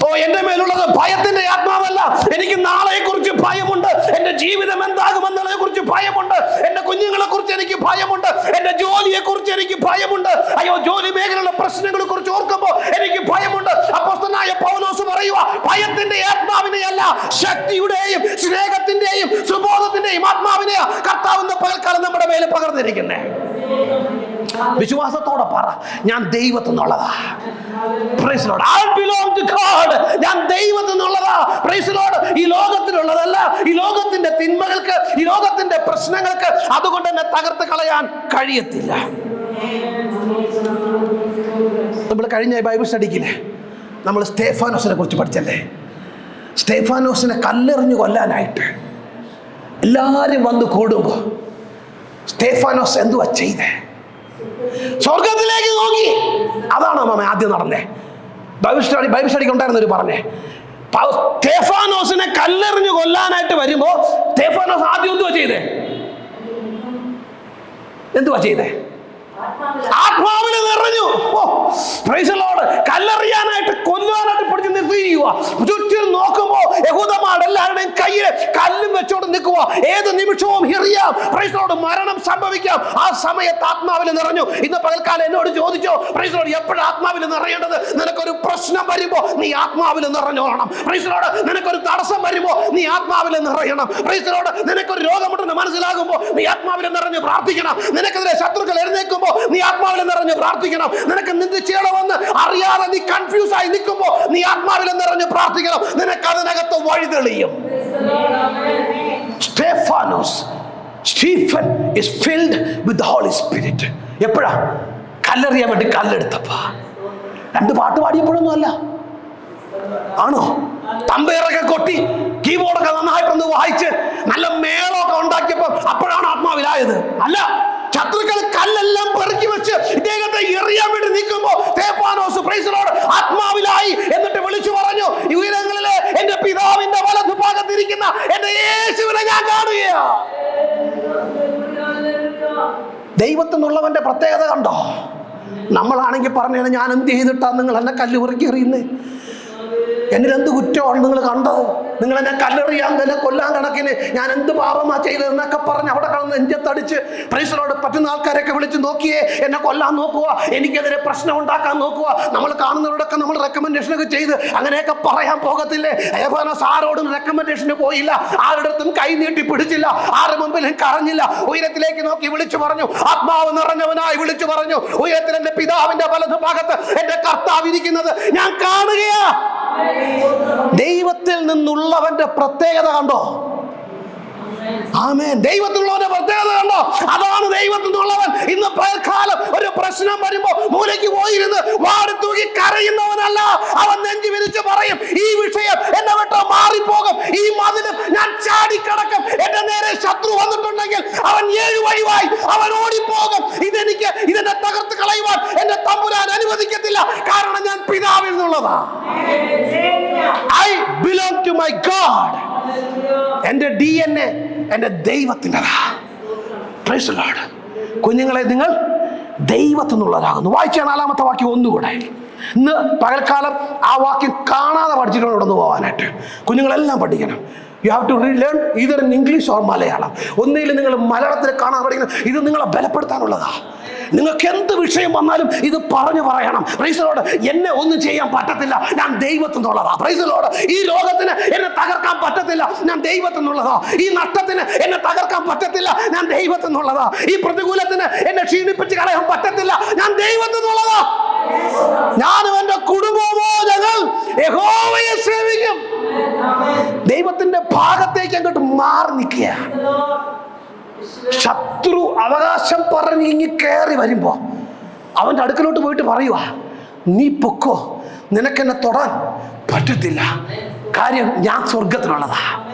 ഓ, എൻ്റെ മേലുള്ളത് ഭയത്തിന്റെ ആത്മാവല്ല. എനിക്ക് നാളെയെ കുറിച്ച് ഭയമുണ്ട്. എൻ്റെ ജീവിതം എന്താകുമെന്നതിനെ കുറിച്ച് ഭയമുണ്ട്. എൻ്റെ കുഞ്ഞുങ്ങളെ കുറിച്ച് എനിക്ക് ഭയമുണ്ട്. എൻ്റെ ജോലിയെ കുറിച്ച് എനിക്ക് ഭയമുണ്ട്. അയ്യോ, ജോലി മേഖലയിലുള്ള പ്രശ്നങ്ങളെ കുറിച്ച് ഓർക്കുമ്പോൾ എനിക്ക് ഭയമുണ്ട്. അപ്പോസ്തലനായ പൗലോസ് പറയുക, ഭയത്തിന്റെ ആത്മാവിനെയല്ല, ശക്തിയുടെയും സ്നേഹത്തിന്റെയും സുബോധത്തിന്റെയും ആത്മാവിനെയാ കർത്താവിന്റെ പകൽക്കാലം നമ്മുടെ മേലെ പകർന്നിരിക്കുന്നേ. വിശ്വാസത്തോടെ പറ, ഞാൻ ദൈവത്തിൽ നിന്നുള്ളതാ. Praise lord. I belong to God. ഞാൻ ദൈവത്തിൽ നിന്നുള്ളതാ. Praise Lord. ഈ ലോകത്തിലുള്ളതല്ല. ഈ ലോകത്തിന്റെ തിന്മകൾക്ക്, ഈ ലോകത്തിന്റെ പ്രശ്നങ്ങൾക്ക് അതുകൊണ്ട് തന്നെ തകർത്ത് കളയാൻ കഴിയത്തില്ല. നമ്മൾ കഴിഞ്ഞ ബൈബിൾ സ്റ്റഡിക്കില്ലേ നമ്മൾ സ്തേഫാനോസിനെ കുറിച്ച് പഠിച്ചല്ലേ? സ്തേഫാനോസിനെ കല്ലെറിഞ്ഞു കൊല്ലാനായിട്ട് എല്ലാവരും വന്ന് കൂടുമ്പോൾ സ്തേഫാനോസ് എന്തുവാ ചെയ്തേ? സ്വർഗത്തിലേക്ക് നോക്കി. അതാണ് അമ്മ ആദ്യം നടന്നേ. ബൈബിൾ സ്റ്റഡിക്ക് ഉണ്ടായിരുന്നവർ പറഞ്ഞേ, സ്തേഫാനോസിനെ കല്ലെറിഞ്ഞു കൊല്ലാനായിട്ട് വരുമ്പോ സ്തേഫാനോസ് ആദ്യം എന്തുവാ ചെയ്തേ? ആത്മാവിൽ നിറഞ്ഞു. Praise the lord. കല്ലെറിയാനായിട്ട് കൊല്ലാനായിട്ട് പിടിച്ച് നിർത്തിയിരിക്കുക. ചുറ്റും നോക്കുമ്പോ യഹൂദന്മാരെല്ലാവരുടെയും കയ്യിൽ കല്ലും വെച്ചോണ്ട് നിൽക്കുക. ഏത് നിമിഷവും എറിയാം. Price the Lord. മരണം സംഭവിക്കാം. ആ സമയത്ത് ആത്മാവിൽ നിറഞ്ഞു. ഇന്ന് പകൽക്കാലം എന്നോട് ചോദിച്ചോ, പ്രൈസ് ദി ലോർഡ്, എപ്പോഴും ആത്മാവിൽ നിറയേണ്ടത്? നിനക്കൊരു പ്രശ്നം വരുമ്പോ നീ ആത്മാവിൽ നിറഞ്ഞോളണം. Price the Lord. നിനക്കൊരു തടസ്സം വരുമ്പോ നീ ആത്മാവിൽ നിറയണം. Price the Lord. നിനക്കൊരു രോഗമുണ്ടെന്ന് മനസ്സിലാകുമ്പോ നീ ആത്മാവിൽ നിറഞ്ഞ് പ്രാർത്ഥിക്കണം. നിനക്കെതിരെ ശത്രുക്കൾ എഴുന്നേൽക്കുമ്പോ നീ ആത്മാവിൽ നിറഞ്ഞ് പ്രാർത്ഥിക്കണം. നിനക്ക് നിന്റെ ചെയ്യണമെന്ന് അറിയാതെ നീ കൺഫ്യൂസ് ആയി നിൽക്കുമ്പോ നീ ആത്മാവിൽ നിറഞ്ഞ് പ്രാർത്ഥിക്കണം. നിനക്ക് അതിനകത്ത് വഴിതെളിയും. Stephen is filled with the Holy Spirit. എപ്പോഴാ? കല്ലെറിയാൻ വേണ്ടി കല്ലെടുത്തപ്പാ. 2 പാട്ട് പാടിയപ്പോഴൊന്നും അല്ല. ആണോ? തമ്പേറൊക്കെ കൊട്ടി കീബോർഡൊക്കെ നന്നായിട്ടൊന്ന് വായിച്ച് നല്ല മേളമൊക്കെ ഉണ്ടാക്കിയപ്പോ അപ്പോഴാണ് ആത്മാവിലായത്. അല്ല, ശത്രുക്കൾ കല്ലെല്ലാം പെറുക്കി വെച്ച് ഇദ്ദേഹത്തെ എറിയാൻ വേണ്ടി നിൽക്കുമ്പോ സ്തേഫാനോസ് പ്രൈസ് ദി ലോർഡ് ആത്മാവിലായി. എന്നിട്ട് വിളിച്ചു പറഞ്ഞു, ഉയരങ്ങളിലെ എന്റെ പിതാവിന്റെ വലതുഭാഗത്തിരിക്കുന്ന എന്റെ യേശുവിനെ ഞാൻ കാണുകയാ. ദൈവത്തിൽ നിന്നുള്ളവന്റെ പ്രത്യേകത കണ്ടോ? നമ്മളാണെങ്കിൽ പറഞ്ഞു, ഞാൻ എന്ത് ചെയ്തിട്ടാ നിങ്ങൾ എന്നെ കല്ല് പെറുക്കി എറിയുന്നേ? എന്നിൽ എന്ത് കുറ്റമാണ് നിങ്ങൾ കണ്ടത്? നിങ്ങൾ എന്നെ കല്ലെറിയാൻ തന്നെ കൊല്ലാൻ കണക്കിന് ഞാൻ എന്ത് പാപമാ ചെയ്തതെന്നൊക്കെ പറഞ്ഞ് അവിടെ കടന്ന് നെഞ്ചത്തടിച്ച് പ്രൈസ് ദി ലോർഡ് പറ്റുന്ന ആൾക്കാരൊക്കെ വിളിച്ച് നോക്കിയേ, എന്നെ കൊല്ലാൻ നോക്കുക, എനിക്കെതിരെ പ്രശ്നം ഉണ്ടാക്കാൻ നോക്കുക. നമ്മൾ കാണുന്നവരോടൊക്കെ നമ്മൾ റെക്കമെൻഡേഷനൊക്കെ ചെയ്ത് അങ്ങനെയൊക്കെ പറയാൻ പോകത്തില്ലേ? സ്തേഫാനോസ് ആരോടും റെക്കമെൻഡേഷന് പോയില്ല. ആരുടെടുത്തും കൈ നീട്ടി പിടിച്ചില്ല. ആരുടെ മുമ്പിലും കരഞ്ഞില്ല. ഉയരത്തിലേക്ക് നോക്കി വിളിച്ചു പറഞ്ഞു, ആത്മാവ് നിറഞ്ഞവനായി വിളിച്ചു പറഞ്ഞു, ഉയരത്തിൽ എന്റെ പിതാവിന്റെ വലതു ഭാഗത്ത് എന്റെ കർത്താവ് ഇരിക്കുന്നത് ഞാൻ കാണുകയാ. ദൈവത്തിൽ നിന്നുള്ളവന്റെ പ്രത്യേകത കണ്ടോ? ആമേൻ. ദൈവത്തിലുള്ളവന്റെ പ്രത്യേകത കണ്ടോ? അതാണ് ദൈവത്തിൽ നിന്നുള്ളവൻ. ഇന്ന് പകൽക്കാലം ഒരു പ്രശ്നം വരുമ്പോ മൂലയ്ക്ക് പോയിരുന്ന് വാടി തൂക്കി കരയുന്നവനല്ല. അവൻ നെഞ്ചു വിരിച്ച് പറയും, ഈ വിഷയം എന്നെ വിട്ടോ മാറിപ്പോകും, ഈ മതിലും ഞാൻ ചാടിക്കടക്കും. എന്റെ നേരെ ശത്രു വന്നിട്ടുണ്ടെങ്കിൽ അവൻ 7 വഴിവായി അവൻ ഓടിപ്പോകും. ഇതെന്നെ തകർത്ത് കളയുവാൻ എന്റെ തമ്പുരാൻ അനുവദിക്കത്തില്ല. കാരണം ഞാൻ പിതാവിൽ നിന്നുള്ളതാ. I belong to my God. എന്റെ DNA എന്റെ ദൈവത്തിൻ്റെതാ. Price the Lord. കുഞ്ഞുങ്ങളെ, നിങ്ങൾ ദൈവത്തിൽ നിന്നുള്ളതാകുന്നു. വായിച്ച 4-ാമത്തെ വാക്യം ഒന്നുകൂടെ. ഇന്ന് പകൽക്കാലം ആ വാക്യം കാണാതെ പഠിച്ചിട്ടുണ്ട് ഇവിടെ നിന്ന് പോകാനായിട്ട്. കുഞ്ഞുങ്ങളെല്ലാം പഠിക്കണം. You have to learn either in English or Malayalam. ഒന്നുകിൽ നിങ്ങൾ മലയാളത്തിൽ കാണാൻ പഠിക്കണം. ഇത് നിങ്ങളെ ബലപ്പെടുത്താനുള്ളതാ. നിങ്ങൾക്ക് എന്ത് വിഷയം വന്നാലും ഇത് പറഞ്ഞു പറയണം. Price the Lord. എന്നെ ഒന്നും ചെയ്യാൻ പറ്റത്തില്ല, ഞാൻ ദൈവത്തിൽ നിന്നുള്ളതാ. Price the Lord. ഈ രോഗത്തിന് എന്നെ തകർക്കാൻ പറ്റത്തില്ല, ഞാൻ ദൈവത്തിൽ നിന്നുള്ളതാ. ഈ നഷ്ടത്തിന് എന്നെ തകർക്കാൻ പറ്റത്തില്ല, ഞാൻ ദൈവത്തിൽ നിന്നുള്ളതാ. ഈ പ്രതികൂലത്തിന് എന്നെ ക്ഷീണിപ്പിച്ച് കളയാൻ പറ്റത്തില്ല, ഞാൻ ദൈവത്തിൽ നിന്നുള്ളതാ. ഞാനും എന്റെ കുടുംബമോ ഞങ്ങൾ യഹോവയെ സേവിക്കും. ദൈവത്തിന്റെ ഭാഗത്തേക്ക് അങ്ങോട്ട് മാറി നിൽക്കുക. ശത്രു അവകാശം പറഞ്ഞ് ഇങ്ങി കയറി വരുമ്പോ അവന്റെ അടുക്കലോട്ട് പോയിട്ട് പറയുക, നീ പൊക്കോ, നിനക്കെന്നെ തൊടാൻ പറ്റത്തില്ല. കാര്യം ഞാൻ സ്വർഗത്തിനുള്ളതാ,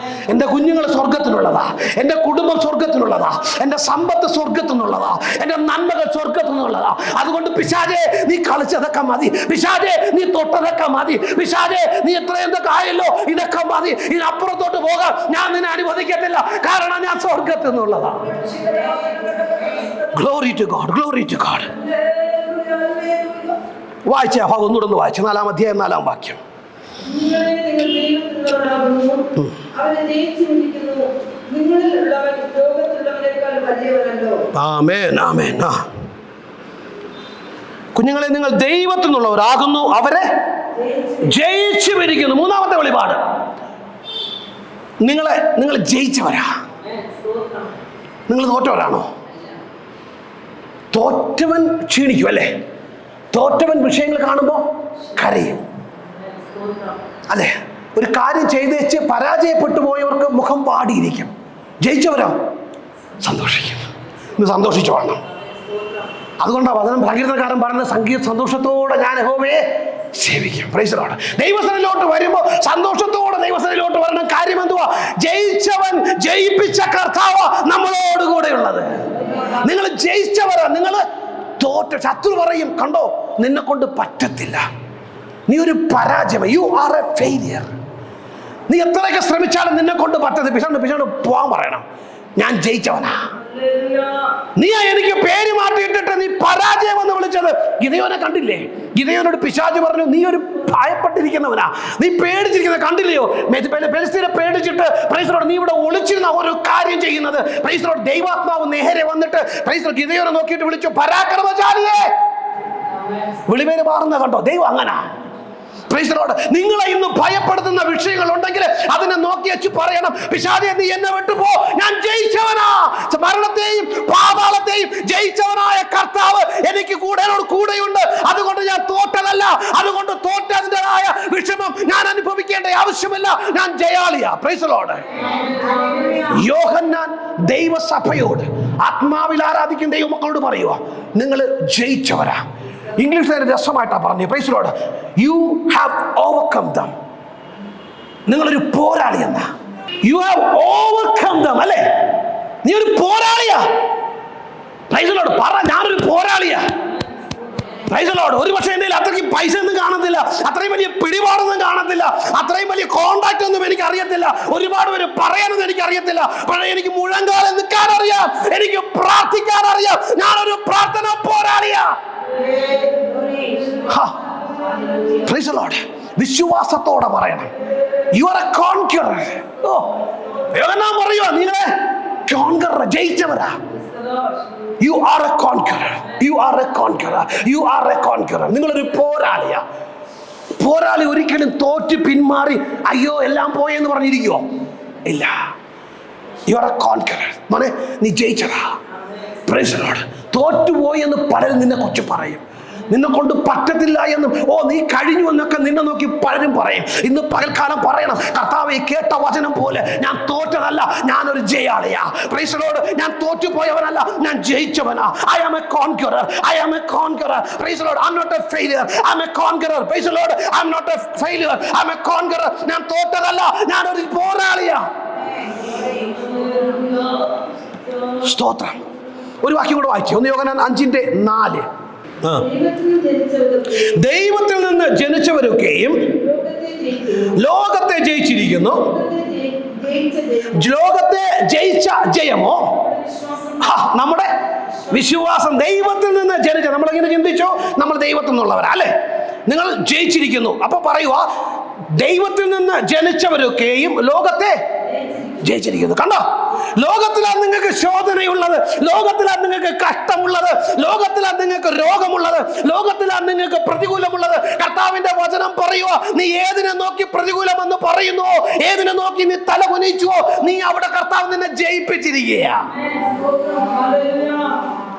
എൻ്റെ കുഞ്ഞുങ്ങൾ സ്വർഗത്തിനുള്ളതാ, എൻ്റെ കുടുംബം സ്വർഗത്തിനുള്ളതാ, എൻ്റെ സമ്പത്ത് സ്വർഗത്തിനുള്ളതാ, എൻ്റെ നന്മകൾ സ്വർഗത്തിനുള്ളതാ. അതുകൊണ്ട് പിശാചേ, നീ കളിച്ചതൊക്കെ മതി. പിശാചേ, നീ തൊട്ടതൊക്കെ മതി. പിശാചേ, നീ എത്രയൊക്കെ ആയല്ലോ, ഇതൊക്കെ മതി. ഇതിനപ്പുറത്തോട്ട് പോകാൻ ഞാൻ നിന്നെ അനുവദിക്കത്തില്ല. കാരണം ഞാൻ സ്വർഗത്തിൽ നിന്നുള്ളതാ. Glory to God, glory to God. വായിച്ച ഭാഗം ഒന്നുകൂടെ ഒന്ന് വായിച്ചു. 4-ാം അധ്യായം 4-ാം വാക്യം. ആമേൻ, ആമേൻ. കുഞ്ഞുങ്ങളെ, നിങ്ങൾ ദൈവത്തിൽ നിന്നുള്ളവരാകുന്നു, അവരെ ജയിച്ചു വരിക്കുന്നു. 3-ാമത്തെ വെളിപാട്, നിങ്ങൾ ജയിച്ചവരാ. നിങ്ങൾ തോറ്റവരാണോ? തോറ്റവൻ ക്ഷീണിക്കും അല്ലേ? തോറ്റവൻ വിഷയങ്ങൾ കാണുമ്പോൾ കരയും അല്ലേ? ഒരു കാര്യം ചെയ്തേച്ച് പരാജയപ്പെട്ടു പോയവർക്ക് മുഖം വാടിയിരിക്കും. ജയിച്ചവരോ സന്തോഷിക്കും. ഇന്ന് സന്തോഷിച്ചോളണം. അതുകൊണ്ടാണ് വചനം സങ്കീർത്തനക്കാരൻ പറയുന്നത്, സന്തോഷത്തോടെ ഞാൻ യഹോവയെ സേവിക്കും. Price the Lord. ദൈവസന്നിധിയിലോട്ട് വരുമ്പോൾ സന്തോഷത്തോടെ ദൈവസന്നിധിയിലോട്ട് വരണം. കാര്യം എന്തുവാ? ജയിച്ചവൻ, ജയിപ്പിച്ച കർത്താവ് നമ്മളോട് കൂടെ ഉള്ളത്. നിങ്ങൾ ജയിച്ചവരാ. നിങ്ങൾ തോറ്റ ശത്രു പറയും, കണ്ടോ നിന്നെ കൊണ്ട് പറ്റത്തില്ല, നീ ഒരു പരാജയം, യു ആർ എ ഫെയിലിയർ. നീ എത്രയൊക്കെ ശ്രമിച്ചാലും നിന്നെ കൊണ്ട് പറ്റത്തില്ല. പിശാച് പോവാൻ പറയണം, ഞാൻ ജയിച്ചവനാ. നീയാ എനിക്ക് പേര് മാറ്റിയിട്ടിട്ട് നീ പരാജയം എന്ന് വിളിച്ചത്. ഗിദെയോനെ കണ്ടില്ലേ? ഗിദെയോനോട് പിശാച് പറഞ്ഞു, നീ ഒരു ഭയപ്പെട്ടിരിക്കുന്നവനാ, നീ പേടിച്ചിരിക്കുന്നത് കണ്ടില്ലയോ? ഫെലിസ്ത്യരെ പേടിച്ചിട്ട് പ്രൈസ് ദി ലോർഡ് നീ ഇവിടെ ഒളിച്ചിരുന്ന ഒരു കാര്യം ചെയ്യുന്നത്. പ്രൈസ് ദി ലോർഡ് ദൈവാത്മാവ് നേരെ വന്നിട്ട് പ്രൈസ് ദി ലോർഡ് ഗിദെയോനെ നോക്കിയിട്ട് വിളിച്ചു, പരാക്രമശാലിയേ. വിളിപേര് മാറുന്ന കണ്ടോ? ദൈവം അങ്ങനാ. Price the Lord. നിങ്ങളെ ഇന്ന് ഭയപ്പെടുത്തുന്ന വിഷയങ്ങൾ ഉണ്ടെങ്കിൽ അതിനെ നോക്കി വെച്ച് പറയണം, പിശാചേ നീ എന്നെ വിട്ടുപോ, ഞാൻ ജയിച്ചവനാ. മരണത്തെയും പാതാളത്തെയും ജയിച്ചവനായ കർത്താവ് എനിക്ക് കൂടെയുണ്ട്. അതുകൊണ്ട് ഞാൻ തോറ്റതല്ല. അതുകൊണ്ട് തോറ്റതിൻ്റെതായ വിഷമം ഞാൻ അനുഭവിക്കേണ്ട ആവശ്യമില്ല. ഞാൻ ജയാളിയാ. Praise the lord. യോഹന്നാൻ ദൈവസഭയോട്, ആത്മാവിൽ ആരാധിക്കുന്ന ദൈവമക്കളോട് പറയുക, നിങ്ങൾ ജയിച്ചവരാ. ഇംഗ്ലീഷിൽ രസമായിട്ടാ പറഞ്ഞു. Praise the lord. You have overcome them. നിങ്ങളൊരു പോരാളി എന്നാ. യു ഹാവ് ഓവർകം ദം അല്ലേ? നീ ഒരു പോരാളിയാ. Price the Lord. പറ, ഞാനൊരു പോരാളിയാ. Price the Lord. ഒരു പക്ഷേ എൻ്റെ അത്രയ്ക്ക് പൈസ ഒന്നും കാണത്തില്ല, അത്രയും വലിയ പിടിപാടൊന്നും കാണത്തില്ല, അത്രയും വലിയ കോണ്ടാക്ട് ഒന്നും എനിക്ക് അറിയത്തില്ല, ഒരുപാട് പേര് പറയാനൊന്നും എനിക്ക് അറിയത്തില്ല. പക്ഷേ എനിക്ക് മുഴങ്കാലം നിൽക്കാൻ അറിയാം, എനിക്ക് പ്രാർത്ഥിക്കാൻ അറിയാം. ഞാനൊരു പ്രാർത്ഥന പോരാളിയാ. Price the lord. വിശ്വാസത്തോടെ പറയണം, you are a conqueror. Yohannan പറയുക, നിങ്ങളെ കോൺക്വറർ, ജയിച്ചവരാ. You are a conqueror, you are a conqueror, you are a conqueror. നിങ്ങളൊരു പോരാളിയാ. പോരാളി ഒരിക്കലും തോറ്റ് പിന്മാറി അയ്യോ എല്ലാം പോയെന്ന് പറഞ്ഞിരിക്കുവോ? ഇല്ല. U are a conqueror. മോനെ, നീ ജയിച്ചതാ. Price the Lord. തോറ്റുപോയി എന്ന് പലരും നിന്നെ കുറിച്ച് പറയും, നിന്നെ കൊണ്ട് പറ്റത്തില്ല എന്നും, ഓ നീ കഴിഞ്ഞു എന്നൊക്കെ നിന്നെ നോക്കി പലരും പറയും. ഇന്ന് പകൽക്കാലം പറയണം, കർത്താവേ കേട്ട വചനം പോലെ ഞാൻ തോറ്റതല്ല, ഞാനൊരു ജയാളിയാ. Praise the Lord. ഞാൻ തോറ്റുപോയവനല്ല, ഞാൻ ജയിച്ചവനാ. I am a conqueror, I am a conqueror. Praise the lord. I am not a failure, I am a conqueror. Praise the lord. I am not a failure, I am a conqueror. ഞാൻ തോറ്റതല്ല, ഞാനൊരു പോരാളിയാ. സ്തോത്രം. ഒരു വാക്യം കൂടെ വായിച്ചു. 1 യോഹന്നാൻ 5:4. ദൈവത്തിൽ നിന്ന് ജനിച്ചവരൊക്കെയും ലോകത്തെ ജയിച്ചിരിക്കുന്നു. ലോകത്തെ ജയിച്ച ജയമോ? നമ്മുടെ വിശ്വാസം. ദൈവത്തിൽ നിന്ന് ജനിച്ച, നമ്മളെങ്ങനെ ചിന്തിച്ചോ, നമ്മൾ ദൈവത്തിൽ നിന്നുള്ളവരാ അല്ലെ? നിങ്ങൾ ജയിച്ചിരിക്കുന്നു. അപ്പൊ പറയുക, ദൈവത്തിൽ നിന്ന് ജനിച്ചവരൊക്കെയും ലോകത്തെ ജയിച്ചിരിക്കുന്നു. കണ്ടോ? ലോകത്തിലാണ് നിങ്ങൾക്ക് ശോധനയുള്ളത്, ലോകത്തിലാണ് നിങ്ങൾക്ക് കഷ്ടമുള്ളത്, ലോകത്തിലാണ് നിങ്ങൾക്ക് രോഗമുള്ളത്, ലോകത്തിലാണ് നിങ്ങൾക്ക് പ്രതികൂലമുള്ളത്. കർത്താവിന്റെ വചനം പറയുക, നീ ഏതിനെ നോക്കി പ്രതികൂലമെന്ന് പറയുന്നുവോ, ഏതിനെ നോക്കി നീ തല കുനിച്ചുവോ, നീ അവിടെ കർത്താവ് നിന്നെ ജയിപ്പിച്ചിരിക്കുകയാണ്.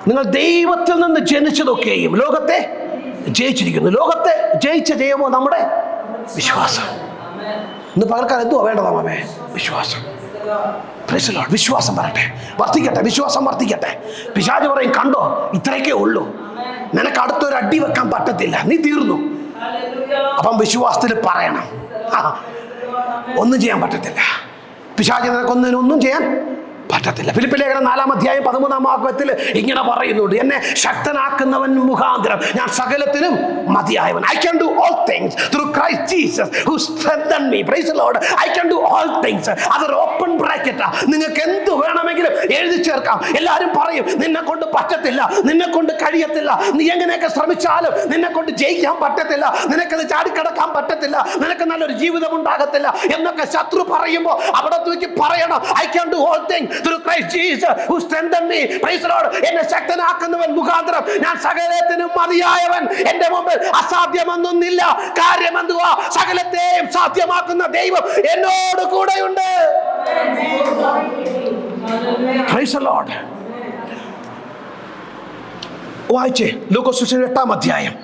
നിങ്ങൾ ദൈവത്തിൽ നിന്ന് ജനിച്ചതൊക്കെയും ലോകത്തെ ജയിച്ചിരിക്കുന്നു. ലോകത്തെ ജയിച്ച ജയമോ? നമ്മുടെ വിശ്വാസം. ഇന്ന് പകർക്കാൻ എന്തുവാ വേണ്ടതാ മാമേ? വിശ്വാസം. Price the Lord. വിശ്വാസം വരട്ടെ, വർദ്ധിക്കട്ടെ, വിശ്വാസം വർദ്ധിക്കട്ടെ. പിശാച് പറയും, കണ്ടോ ഇത്രയൊക്കെ ഉള്ളൂ, നിനക്ക് അടുത്തൊരു അടി വെക്കാൻ പറ്റത്തില്ല, നീ തീർന്നു. അപ്പം വിശ്വാസത്തിൽ പറയണം, ഒന്നും ചെയ്യാൻ പറ്റത്തില്ല. പിശാച് നിനക്കൊന്നും ചെയ്യാൻ പറ്റത്തില്ല. ഫിലിപ്പി ലേഖനം 4-ാം അധ്യായം 13-ാം വാക്യത്തിൽ ഇങ്ങനെ പറയുന്നുണ്ട്, എന്നെ ശക്തനാക്കുന്നവൻ മുഖാന്തരം ഞാൻ സകലത്തിനും മതിയായവൻ. I can do all things through Christ Jesus who strengthened me. Praise the Lord. I can do all things. അതൊരു ഓപ്പൺ ബ്രാക്കറ്റാ. നിങ്ങൾക്ക് എന്ത് വേണമെങ്കിലും എഴുതി ചേർക്കാം. എല്ലാവരും പറയും നിന്നെ കൊണ്ട് പറ്റത്തില്ല, നിന്നെ കൊണ്ട് കഴിയത്തില്ല, നീ എങ്ങനെയൊക്കെ ശ്രമിച്ചാലും നിന്നെ കൊണ്ട് ജയിക്കാൻ പറ്റത്തില്ല, നിനക്കത് ചാടിക്കടക്കാൻ പറ്റത്തില്ല, നിനക്ക് നല്ലൊരു ജീവിതം ഉണ്ടാകത്തില്ല എന്നൊക്കെ ശത്രു പറയുമ്പോൾ അവിടെ തൂക്കി പറയണം, I can do all things through Christ Jesus who strengthened me. Praise the Lord. എന്നെ ശക്തനാക്കുന്നവൻ മുഖാന്തരം ഞാൻ സകലത്തിനും മതിയായവൻ. എന്റെ മുമ്പിൽ അസാധ്യമൊന്നുമില്ല. കാര്യം എന്തുവാ? സകലത്തെയും സാധ്യമാക്കുന്ന ദൈവം എന്നോട് കൂടെയുണ്ട്. Praise the Lord. വായിച്ചേ ലൂക്കോസ് സുവിശേഷം 8-ാം അധ്യായം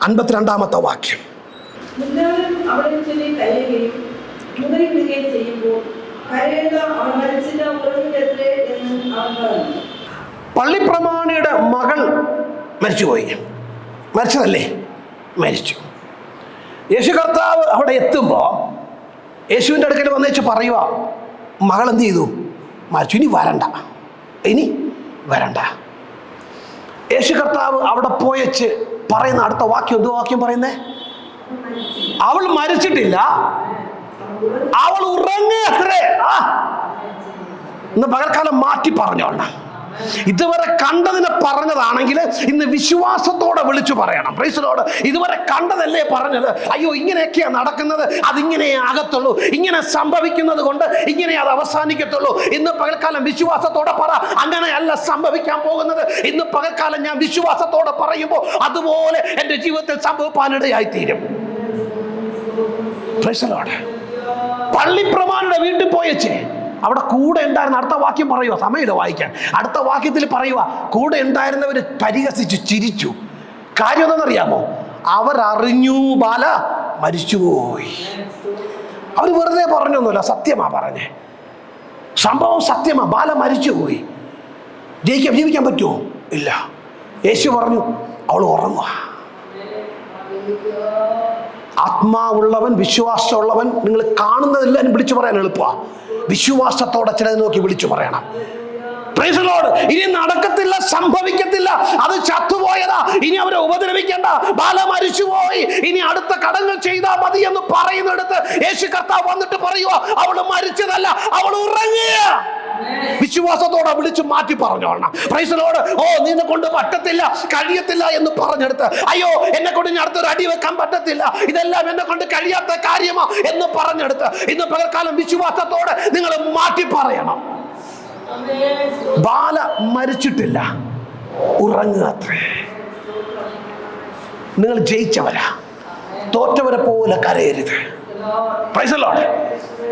52-ാമത്തെ വാക്യം. പള്ളിപ്രമാണിയുടെ മകൾ മരിച്ചുപോയി. മരിച്ചതല്ലേ? മരിച്ചു. യേശു കർത്താവ് അവിടെ എത്തുമ്പോൾ യേശുവിൻ്റെ അടുക്കൽ വന്നേച്ച് പറയുക, മകൾ എന്ത് ചെയ്തു? മരിച്ചു. ഇനി വരണ്ട. യേശു കർത്താവ് അവിടെ പോയച്ച് പറയുന്ന അടുത്ത വാക്യം എന്തോ വാക്യം പറയുന്നേ? അവൾ മരിച്ചിട്ടില്ല, അവൾ ഉറങ്ങത്രേ. ഇന്ന് പകൽക്കാലം മാറ്റി പറഞ്ഞോളണം. ഇതുവരെ കണ്ടതിനെ പറഞ്ഞതാണെങ്കിൽ ഇന്ന് വിശ്വാസത്തോടെ വിളിച്ചു പറയണം. Price the Lord. ഇതുവരെ കണ്ടതല്ലേ പറഞ്ഞത്? അയ്യോ ഇങ്ങനെയൊക്കെയാണ് നടക്കുന്നത്, അതിങ്ങനെ ആകത്തുള്ളൂ, ഇങ്ങനെ സംഭവിക്കുന്നത് കൊണ്ട് ഇങ്ങനെ അത് അവസാനിക്കത്തുള്ളൂ. ഇന്ന് പകൽക്കാലം വിശ്വാസത്തോടെ പറ, അങ്ങനെയല്ല സംഭവിക്കാൻ പോകുന്നത്. ഇന്ന് പകൽക്കാലം ഞാൻ വിശ്വാസത്തോടെ പറയുമ്പോൾ അതുപോലെ എൻ്റെ ജീവിതത്തിൽ സംഭവിക്കാനിടയായിത്തീരും. Praise the lord. പള്ളിപ്രമാണിയുടെ വീട്ടിൽ പോയച്ചേ അവിടെ കൂടെ ഉണ്ടായിരുന്ന അടുത്ത വാക്യം പറയുക, സമയമില്ല വായിക്കാൻ. അടുത്ത വാക്യത്തിൽ പറയുക, കൂടെ ഉണ്ടായിരുന്നവര് പരിഹസിച്ചു, ചിരിച്ചു. കാര്യം എന്താണെന്നറിയാമോ? അവരറിഞ്ഞു ബാല മരിച്ചുപോയി. അവർ വെറുതെ പറഞ്ഞൊന്നുമില്ല, സത്യമാ പറഞ്ഞേ. സംഭവം സത്യമാ. ബാല മരിച്ചുപോയി. ജീവിക്കാൻ പറ്റുമോ? ഇല്ല. യേശു പറഞ്ഞു അവൾ ഉറങ്ങുക. ആത്മാവുള്ളവൻ, വിശ്വാസമുള്ളവൻ, നിങ്ങൾ കാണുന്നതെല്ലാം വിളിച്ചു പറയാൻ എളുപ്പമാണ്. വിശ്വാസത്തോടെ ചിലത് നോക്കി വിളിച്ചു പറയണം. Price the Lord. ഇനി നടക്കത്തില്ല, സംഭവിക്കത്തില്ല, അത് ചത്തുപോയതാ, ഇനി അവരെ ഉപദ്രവിക്കേണ്ട, ബാല മരിച്ചുപോയി, ഇനി അടുത്ത കടങ്ങൾ ചെയ്താൽ മതി എന്ന് പറയുന്നിടത്ത് യേശു കർത്താവ് വന്നിട്ട് പറയുക, അവള് മരിച്ചതല്ല, അവൾ ഉറങ്ങിയ. വിശ്വാസത്തോടെ വിളിച്ചു മാറ്റി പറഞ്ഞോളണം. Praise the lord. ഓ നിന്നെ കൊണ്ട് പറ്റത്തില്ല, കഴിയത്തില്ല എന്ന് പറഞ്ഞെടുത്ത്, അയ്യോ എന്നെ കൊണ്ട് ഇനി അടുത്തൊരു അടി വെക്കാൻ പറ്റത്തില്ല, ഇതെല്ലാം എന്നെ കൊണ്ട് കഴിയാത്ത കാര്യമാ എന്ന് പറഞ്ഞെടുത്ത് ഇന്ന് പകൽക്കാലം വിശ്വാസത്തോടെ നിങ്ങൾ മാറ്റി പറയണം. ബാല മരിച്ചിട്ടില്ല, ഉറങ്ങുകത്രേ. നിങ്ങൾ ജയിച്ചവരാ, തോറ്റവരെ പോലെ കരയരുത്. Price the Lord.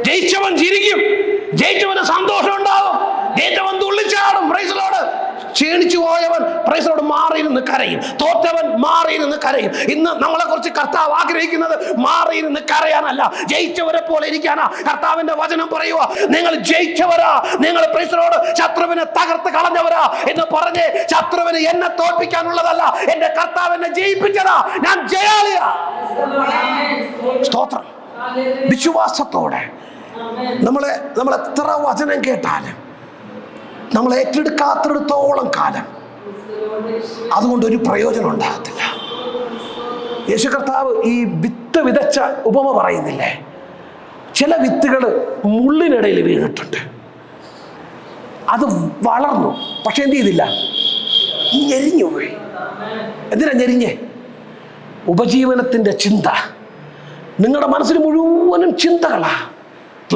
ജയിച്ചവൻ ചിരിക്കും, ജയിച്ചവന് സന്തോഷം ഉണ്ടാവും, ജയിച്ചവൻ തുള്ളിച്ചാടും. Praise the lord. ക്ഷീണിച്ചു പോയവൻ പ്രൈസ് ദി ലോർഡ് മാറിയിരുന്ന് കരയും, തോറ്റവൻ മാറിയിരുന്ന് കരയും. ഇന്ന് നമ്മളെ കുറിച്ച് കർത്താവ് ആഗ്രഹിക്കുന്നത് മാറിയിരുന്ന് കരയാനല്ല, ജയിച്ചവരെ പോലെ ഇരിക്കാനാ. കർത്താവിന്റെ വചനം പറയുക, നിങ്ങൾ ജയിച്ചവരാ, നിങ്ങൾ പ്രൈസ് ദി ലോർഡ് ശത്രുവിനെ തകർത്ത് കളഞ്ഞവരാ എന്ന് പറഞ്ഞ് ശത്രുവിന് എന്നെ തോൽപ്പിക്കാനുള്ളതല്ല, എന്റെ കർത്താവ് എന്നെ ജയിപ്പിച്ചതാ, ഞാൻ ജയാളിയാ. സ്തോത്രം. വിശ്വാസത്തോടെ നമ്മൾ എത്ര വചനം കേട്ടാലും നമ്മൾ ഏറ്റെടുക്കാത്തിടത്തോളം കാലം അതുകൊണ്ടൊരു പ്രയോജനം ഉണ്ടാകത്തില്ല. യേശു കർത്താവ് ഈ വിത്ത് വിതച്ച ഉപമ പറയുന്നില്ലേ? ചില വിത്തുകൾ മുള്ളിനിടയിൽ വീണിട്ടുണ്ട്, അത് വളർന്നു, പക്ഷെ എന്ത് ചെയ്തില്ല? ഞെരിഞ്ഞു പോയി. എന്തിനാ ഞെരിഞ്ഞേ? ഉപജീവനത്തിന്റെ ചിന്ത. നിങ്ങളുടെ മനസ്സിൽ മുഴുവനും ചിന്തകളാ.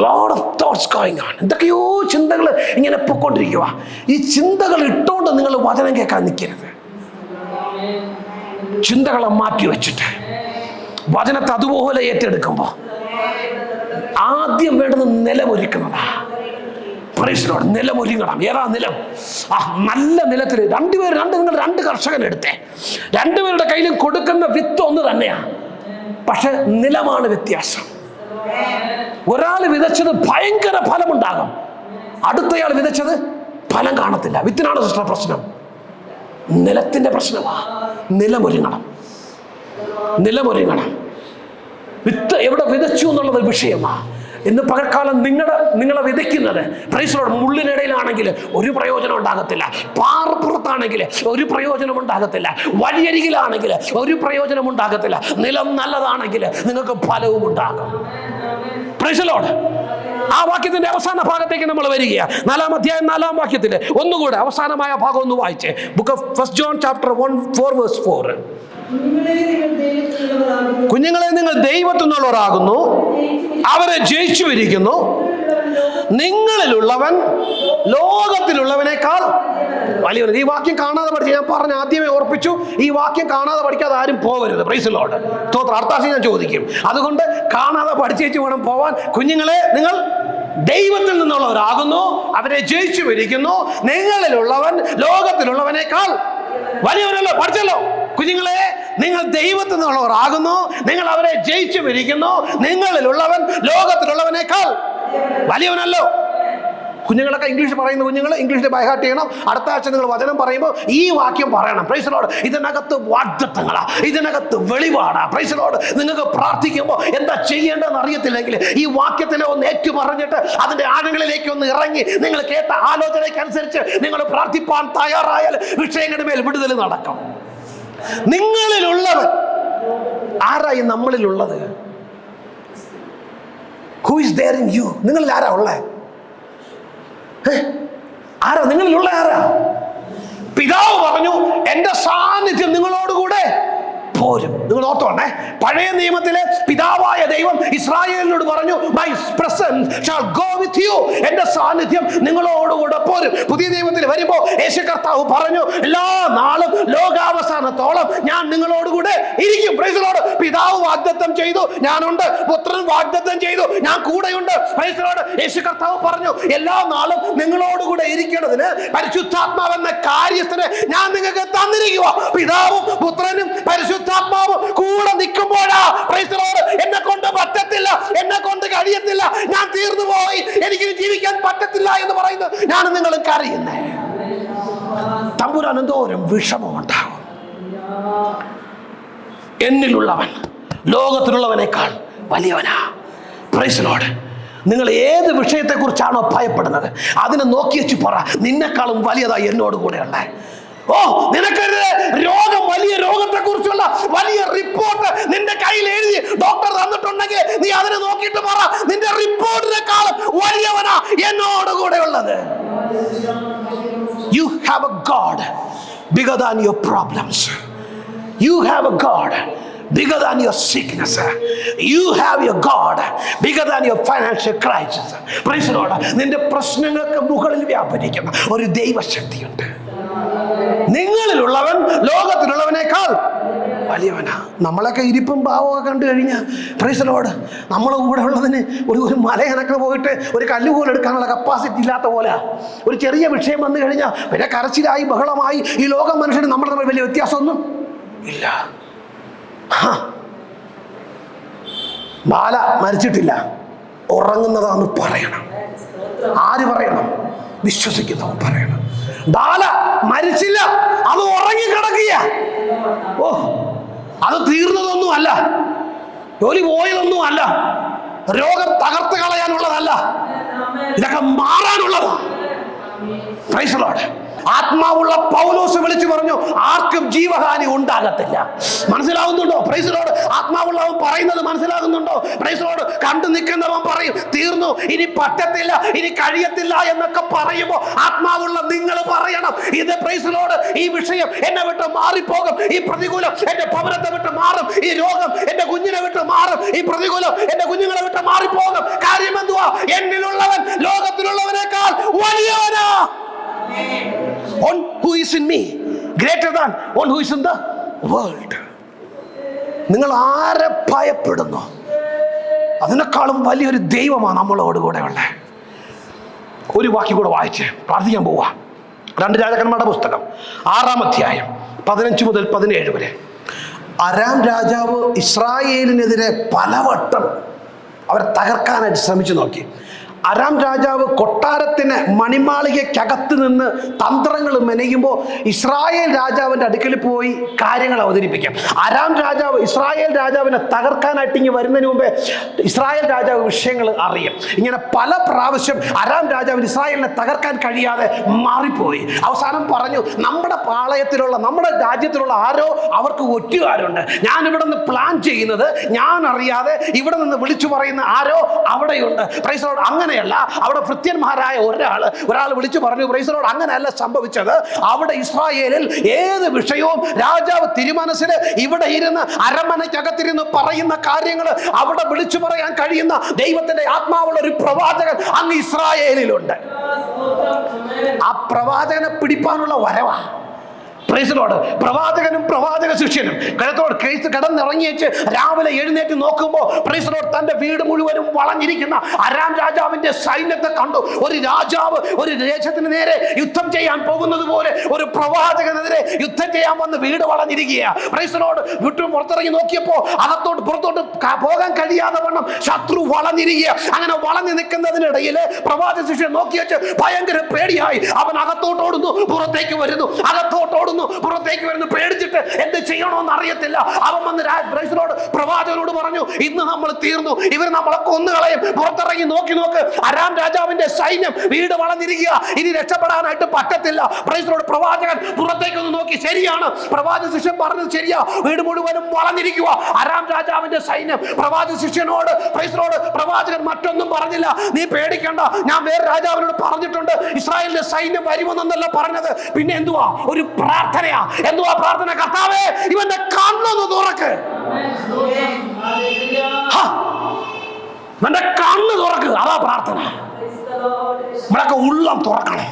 Lot of thoughts going on. എന്തൊക്കെയോ ചിന്തകൾ ഇങ്ങനെ പൊയ്ക്കൊണ്ടിരിക്കുക. ഈ ചിന്തകൾ ഇട്ടുകൊണ്ട് നിങ്ങൾ വചനം കേൾക്കാൻ നിൽക്കരുത്. ചിന്തകളെ മാറ്റി വെച്ചിട്ട് വചനത്തെ അതുപോലെ ഏറ്റെടുക്കുമ്പോൾ ആദ്യം വേണ്ടത് നിലമൊരുക്കുന്നതാ. Praise the lord. നിലമൊരുങ്ങണം. ഏതാ നിലം? നല്ല നിലത്തിൽ നിങ്ങൾ രണ്ട് കർഷകനെടുത്തേ, രണ്ടുപേരുടെ കയ്യിലും കൊടുക്കുന്ന വിത്ത് ഒന്ന് തന്നെയാണ്, പക്ഷെ നിലമാണ് വ്യത്യാസം. ഒരാൾ വിതച്ചത് ഭയങ്കര ഫലമുണ്ടാകും, അടുത്തയാൾ വിതച്ചത് ഫലം കാണത്തില്ല. വിത്തിനാണ് പ്രശ്നം, നിലത്തിന്റെ പ്രശ്നമാ. നിലമൊരുങ്ങണം. വിത്ത് എവിടെ വിതച്ചു എന്നുള്ളത് വിഷയമാ. ഇന്ന് പകൽക്കാലം നിങ്ങളെ വിതയ്ക്കുന്നത് പ്രൈസ് ദി ലോർഡ് മുള്ളിനിടയിലാണെങ്കിൽ ഒരു പ്രയോജനം ഉണ്ടാകത്തില്ല, പാറപ്പുറത്താണെങ്കിൽ ഒരു പ്രയോജനം ഉണ്ടാകത്തില്ല, വഴിയരികിലാണെങ്കിൽ ഒരു പ്രയോജനം ഉണ്ടാകത്തില്ല, നിലം നല്ലതാണെങ്കിൽ നിങ്ങൾക്ക് ഫലവും ഉണ്ടാകും. Price the lord. ആ വാക്യത്തിന്റെ അവസാന ഭാഗത്തേക്ക് നമ്മൾ വരികയാണ്. 4-ാം അധ്യായം 4-ാം വാക്യത്തില് ഒന്നുകൂടെ അവസാനമായ ഭാഗം ഒന്ന് വായിച്ചേ. ബുക്ക് ഓഫ് 1 John chapter 1:4 കുഞ്ഞുങ്ങളെ നിങ്ങൾ ദൈവത്തിൽ നിന്നുള്ളവരാകുന്നു, അവരെ ജയിച്ചു വരിക്കുന്നു. നിങ്ങളിലുള്ളവൻ ലോകത്തിലുള്ളവനേക്കാൾ വലിയവൻ. ഈ വാക്യം കാണാതെ പഠിച്ച്, ഞാൻ പറഞ്ഞ ആദ്യമേ ഓർപ്പിച്ചു, ഈ വാക്യം കാണാതെ പഠിക്കാതെ ആരും പോകരുത്. Price the Lord. അർത്ഥാശം ഞാൻ ചോദിക്കും. അതുകൊണ്ട് കാണാതെ പഠിച്ചേച്ച് വേണം പോവാൻ. കുഞ്ഞുങ്ങളെ നിങ്ങൾ ദൈവത്തിൽ നിന്നുള്ളവരാകുന്നു, അവരെ ജയിച്ചു വരിക്കുന്നു. നിങ്ങളിലുള്ളവൻ ലോകത്തിലുള്ളവനേക്കാൾ വലിയവനല്ലോ. പഠിച്ചല്ലോ. കുഞ്ഞുങ്ങളെ നിങ്ങൾ ദൈവത്തിൽ നിന്നുള്ളവരാകുന്നു, നിങ്ങൾ അവരെ ജയിച്ചു വരിക്കുന്നു. നിങ്ങളിലുള്ളവൻ ലോകത്തിലുള്ളവനേക്കാൾ വലിയവനല്ലോ. കുഞ്ഞുങ്ങളൊക്കെ ഇംഗ്ലീഷ് പറയുന്ന കുഞ്ഞുങ്ങൾ ഇംഗ്ലീഷിൽ ബൈഹാർട്ട് ചെയ്യണം. അടുത്ത ആഴ്ച നിങ്ങൾ വചനം പറയുമ്പോൾ ഈ വാക്യം പറയണം. Price the Lord. ഇതിനകത്ത് വാഗ്ദത്തങ്ങളാ, ഇതിനകത്ത് വെളിപാടാ. Price the Lord. നിങ്ങൾക്ക് പ്രാർത്ഥിക്കുമ്പോൾ എന്താ ചെയ്യേണ്ടതെന്ന് അറിയത്തില്ലെങ്കിൽ ഈ വാക്യത്തിലെ ഒന്ന് ഏറ്റു പറഞ്ഞിട്ട് അതിന്റെ ആഴങ്ങളിലേക്ക് ഒന്ന് ഇറങ്ങി നിങ്ങൾ കേട്ട ആലോചനയ്ക്കനുസരിച്ച് നിങ്ങൾ പ്രാർത്ഥിപ്പാൻ തയ്യാറായാൽ വിഷയങ്ങളുടെ മേൽ വിടുതൽ നടക്കും. നിങ്ങളിലുള്ളവൻ ആരായി? നമ്മളിലുള്ളത്. Who is there in you? നിങ്ങളിൽ ആരാ ഉള്ളേ? ആരാ നിങ്ങളിലുള്ള? ആരാ? പിതാവ് പറഞ്ഞു, എന്റെ സാന്നിധ്യം നിങ്ങളോടുകൂടെ പോരും. നിങ്ങൾ ഓർത്തോണ്ടേ, പഴയ നിയമത്തിലെ പിതാവായ ദൈവം ഇസ്രായേലിനോട് പറഞ്ഞു, my presence shall go with you. എന്റെ സാന്നിധ്യം നിങ്ങളോടുകൂടെ പോരും. പുതിയ നിയമത്തിൽ വരുമ്പോൾ യേശു കർത്താവ് പറഞ്ഞു, എല്ലാ നാളും ലോകാവസാനത്തോളം ഞാൻ നിങ്ങളോടുകൂടെ ഇരിക്കും. Price the Lord. പിതാവ് വാഗ്ദത്തം ചെയ്തു, ഞാനുണ്ട്. പുത്രൻ വാഗ്ദത്തം ചെയ്തു, ഞാൻ കൂടെയുണ്ട്. Price the Lord. യേശു കർത്താവ് പറഞ്ഞു, എല്ലാ നാളും നിങ്ങളോടുകൂടെ ഇരിക്കേണ്ടതിന് പരിശുദ്ധാത്മാവെന്ന കാര്യസ്ഥനെ ഞാൻ നിങ്ങൾക്ക് തന്നിരിക്കുക. പിതാവും പുത്രനും പരിശുദ്ധാത്മാവും കൂടെ നിൽക്കുമ്പോഴാ പ്രൈസ് ദി ലോർഡ് എന്നെ കൊണ്ട് പറ്റത്തില്ല, എന്നെ കൊണ്ട് കഴിയത്തില്ല, ഞാൻ തീർന്നു പോയി, എനിക്ക് ജീവിക്കാൻ പറ്റത്തില്ല എന്ന് പറയുന്നത് ഞാൻ നിങ്ങൾ കരയുന്നേ. തമ്പുരാൻ എന്തോരം വിഷമമുണ്ടാകും. എന്നിലുള്ളവൻ ലോകത്തിലുള്ളവനേക്കാൾ വലിയവനാ. Praise the lord. നിങ്ങൾ ഏത് വിഷയത്തെക്കുറിച്ചാണോ ഭയപ്പെടുന്നത് അതിനെ നോക്കി വെച്ച് പറ, നിന്നെക്കാളും വലിയതായി എന്നോട് കൂടെയുള്ള. ഓ, നിനക്കൊരു രോഗം, വലിയ രോഗത്തെ കുറിച്ചുള്ള വലിയ റിപ്പോർട്ട് നിന്റെ കയ്യിൽ എഴുതി ഡോക്ടർ തന്നിട്ടുണ്ടെങ്കിൽ നീ അതിനെ നോക്കിയിട്ട് പറ, നിന്റെ റിപ്പോർട്ടിനെക്കാളും വലിയവനാ എന്നോട് കൂടെ ഉള്ളത്. You have a God bigger than your problems. You have a God bigger than your sickness. You have your God bigger than your financial crisis. Praise the Lord. നിന്റെ പ്രശ്നങ്ങൾക്ക് മുകളിൽ വ്യാപരിക്കുന്ന ഒരു ദൈവശക്തിയുണ്ട്. നിങ്ങളിലുള്ളവൻ ലോകത്തിലുള്ളവനേക്കാൾ വലിയവനാ. നമ്മളൊക്കെ ഇരിപ്പും ഭാവമൊക്കെ കണ്ടു കഴിഞ്ഞാൽ പ്രൈസ് ദി ലോർഡ് നമ്മളെ കൂടെ ഉള്ളതിന് ഒരു മലയനക്ക് പോയിട്ട് ഒരു കല്ലുപോലെ എടുക്കാനുള്ള കപ്പാസിറ്റി ഇല്ലാത്ത പോലെ. ഒരു ചെറിയ വിഷയം വന്നു കഴിഞ്ഞാൽ പിന്നെ കരച്ചിലായി ബഹളമായി ഈ ലോകം മനുഷ്യന് നമ്മുടെ തമ്മിൽ വലിയ വ്യത്യാസമൊന്നും ഇല്ല. ബാല മരിച്ചിട്ടില്ല, ഉറങ്ങുന്നതാന്ന് പറയണം. ആര് പറയണം? വിശ്വസിക്കുന്നവൻ പറയണം. ബാല മരിച്ചില്ല, അത് ഉറങ്ങിക്കിടക്കുക. ഓ, അത് തീർന്നതൊന്നും അല്ല, ജോലി പോയതൊന്നും അല്ല, രോഗം തകർത്ത് കളയാനുള്ളതല്ല, ഇതൊക്കെ മാറാനുള്ളതാ. Praise the lord. ആത്മാവുള്ള പൗലോസ് വിളിച്ചു പറഞ്ഞു, ആർക്കും ജീവഹാനി ഉണ്ടാകത്തില്ല. മനസ്സിലാകുന്നുണ്ടോ? Price the Lord. ആത്മാവുള്ളവൻ പറയുന്നത് മനസ്സിലാകുന്നുണ്ടോ? Price the Lord. കണ്ടു നിൽക്കുന്നവൻ പറയും, തീർന്നു, ഇനി പറ്റത്തില്ല, ഇനി കഴിയത്തില്ല എന്നൊക്കെ പറയുമ്പോൾ ആത്മാവുള്ള നിങ്ങൾ പറയണം, ഇത് പ്രൈസ് ദി ലോർഡ്, ഈ വിഷയം എന്നെ വിട്ട് മാറിപ്പോകും, ഈ പ്രതികൂലം എന്റെ ഭവനത്തെ വിട്ട് മാറും, ഈ രോഗം എന്റെ കുഞ്ഞിനെ വിട്ട് മാറും, ഈ പ്രതികൂലം എന്റെ കുഞ്ഞുങ്ങളെ വിട്ട് മാറിപ്പോകും. കാര്യം എന്തുവാ? എന്നിലുള്ളവൻ ലോകത്തിലുള്ളവനേക്കാൾ വലിയവനാ. One who is in me greater than one who is in the world. നിങ്ങൾ ആരെ ഭയപ്പെടുന്നു അതിനേക്കാളും വലിയൊരു ദൈവമാണ് നമ്മളോട് കൂടെ ഉള്ളത്. ഒരു വാക്യം കൂടെ വായിച്ച് പ്രാർത്ഥിക്കാൻ പോവാ. 2 രാജാക്കന്മാരുടെ പുസ്തകം 6-ാം അധ്യായം 15 മുതൽ 17 വരെ. അരാം രാജാവ് ഇസ്രായേലിനെതിരെ പലവട്ടം അവരെ തകർക്കാനായിട്ട് ശ്രമിച്ചു നോക്കി. അരാം രാജാവ് കൊട്ടാരത്തിന് മണിമാളികയ്ക്കകത്ത് നിന്ന് തന്ത്രങ്ങൾ മെനയുമ്പോൾ ഇസ്രായേൽ രാജാവിൻ്റെ അടുക്കൽ പോയി കാര്യങ്ങൾ അവതരിപ്പിക്കാം. അരാം രാജാവ് ഇസ്രായേൽ രാജാവിനെ തകർക്കാനായിട്ട് ഇങ്ങനെ വരുന്നതിന് മുമ്പേ ഇസ്രായേൽ രാജാവ് വിഷയങ്ങൾ അറിയും. ഇങ്ങനെ പല പ്രാവശ്യം അരാം രാജാവിന് ഇസ്രായേലിനെ തകർക്കാൻ കഴിയാതെ മാറിപ്പോയി. അവസാനം പറഞ്ഞു, നമ്മുടെ പാളയത്തിലുള്ള നമ്മുടെ രാജ്യത്തിലുള്ള ആരോ അവർക്ക് ഒറ്റുകാരുണ്ട്. ഞാൻ ഇവിടെ നിന്ന് പ്ലാൻ ചെയ്യുന്നത് ഞാൻ അറിയാതെ ഇവിടെ നിന്ന് വിളിച്ചു പറയുന്ന ആരോ അവിടെയുണ്ട്. Price the Lord. അങ്ങനെയല്ല, അവിടെ ഭൃത്യന്മാരായ ഒരാൾ വിളിച്ചു പറഞ്ഞു. Praise the Lord. അങ്ങനെയല്ല സംഭവിച്ചത്. അവിടെ ഇസ്രായേലിൽ ഏത് വിഷയവും രാജാവ് തിരുമനസ്സിൽ ഇവിടെ ഇരുന്ന് അരമനയ്ക്കകത്തിരുന്ന് പറയുന്ന കാര്യങ്ങൾ അവിടെ വിളിച്ചു പറയാൻ കഴിയുന്ന ദൈവത്തിന്റെ ആത്മാവുള്ള ഒരു പ്രവാചകൻ അങ്ങ് ഇസ്രായേലിലുണ്ട്. ആ പ്രവാചകനെ പിടിപ്പാനുള്ള വരവാ. Praise the lord. പ്രവാചകനും പ്രവാചക ശിഷ്യനും കിടന്നിറങ്ങിയേച്ച് രാവിലെ എഴുന്നേറ്റ് നോക്കുമ്പോൾ പ്രൈസ് ദി ലോർഡ് തന്റെ വീട് മുഴുവനും വളഞ്ഞിരിക്കുന്ന അരാം രാജാവിന്റെ സൈന്യത്തെ കണ്ടു. ഒരു രാജാവ് ഒരു ദേശത്തിന് നേരെ യുദ്ധം ചെയ്യാൻ പോകുന്നത് പോലെ ഒരു പ്രവാചകനെതിരെ യുദ്ധം ചെയ്യാൻ വന്ന് വീട് വളഞ്ഞിരിക്കുകയാണ്. Price the Lord. വീട്ടിൽ പുറത്തിറങ്ങി നോക്കിയപ്പോൾ അകത്തോട്ട് പുറത്തോട്ട് പോകാൻ കഴിയാതെ വണ്ണം ശത്രു വളഞ്ഞിരിക്കുക. അങ്ങനെ വളഞ്ഞു നിൽക്കുന്നതിനിടയിൽ പ്രവാചക ശിഷ്യൻ നോക്കിയേച്ച് ഭയങ്കര പേടിയായി. അവൻ അകത്തോട്ട് ഓടുന്നു, പുറത്തേക്ക് വരുന്നു, അകത്തോട്ട് ഓടുന്നു, പുറത്തേക്ക് വരുന്നു. പേടിച്ചിട്ട് എന്ത് ചെയ്യണമെന്ന് അറിയത്തില്ല. അവൻ വന്ന് പ്രവാചകനോട് പറഞ്ഞു, ഇന്ന് നമ്മൾ തീർന്നു, ഇവർ നമ്മളെ കൊന്നുകളയും. പുറത്തിറങ്ങി നോക്ക്, അരാം രാജാവിന്റെ സൈന്യം വീട് വളഞ്ഞിരിക്കുക, ഇനി രക്ഷപ്പെടാനായിട്ട് പറ്റത്തില്ല. Price the Lord. പ്രവാചകൻ പുറത്തേക്കൊന്ന് നോക്കി, ശരിയാണ്, പ്രവാചക ശിഷ്യൻ പറഞ്ഞത് ശരിയാ, വീട് മുഴുവനും വളഞ്ഞിരിക്കുക അരാം രാജാവിന്റെ സൈന്യം. പ്രവാചക ശിഷ്യനോട് പ്രൈസ് ദി ലോർഡ് പ്രവാചകൻ മറ്റൊന്നും പറഞ്ഞില്ല. നീ പേടിക്കണ്ട, ഞാൻ വേറെ രാജാവിനോട് പറഞ്ഞിട്ടുണ്ട്, ഇസ്രായേലിന്റെ സൈന്യം വരുമെന്നല്ല പറഞ്ഞത്. പിന്നെ എന്തുവാ? ഒരു പ്രാർത്ഥനയാ. എന്തുവാ പ്രാർത്ഥന? കർത്താവേ, ഇവന്റെ കണ്ണൊന്ന് തുറക്ക്, ഇവന്റെ കണ്ണ് തുറക്ക്. അതാ പ്രാർത്ഥന. ഇവിടൊക്കെ ഉള്ളം തുറക്കണം.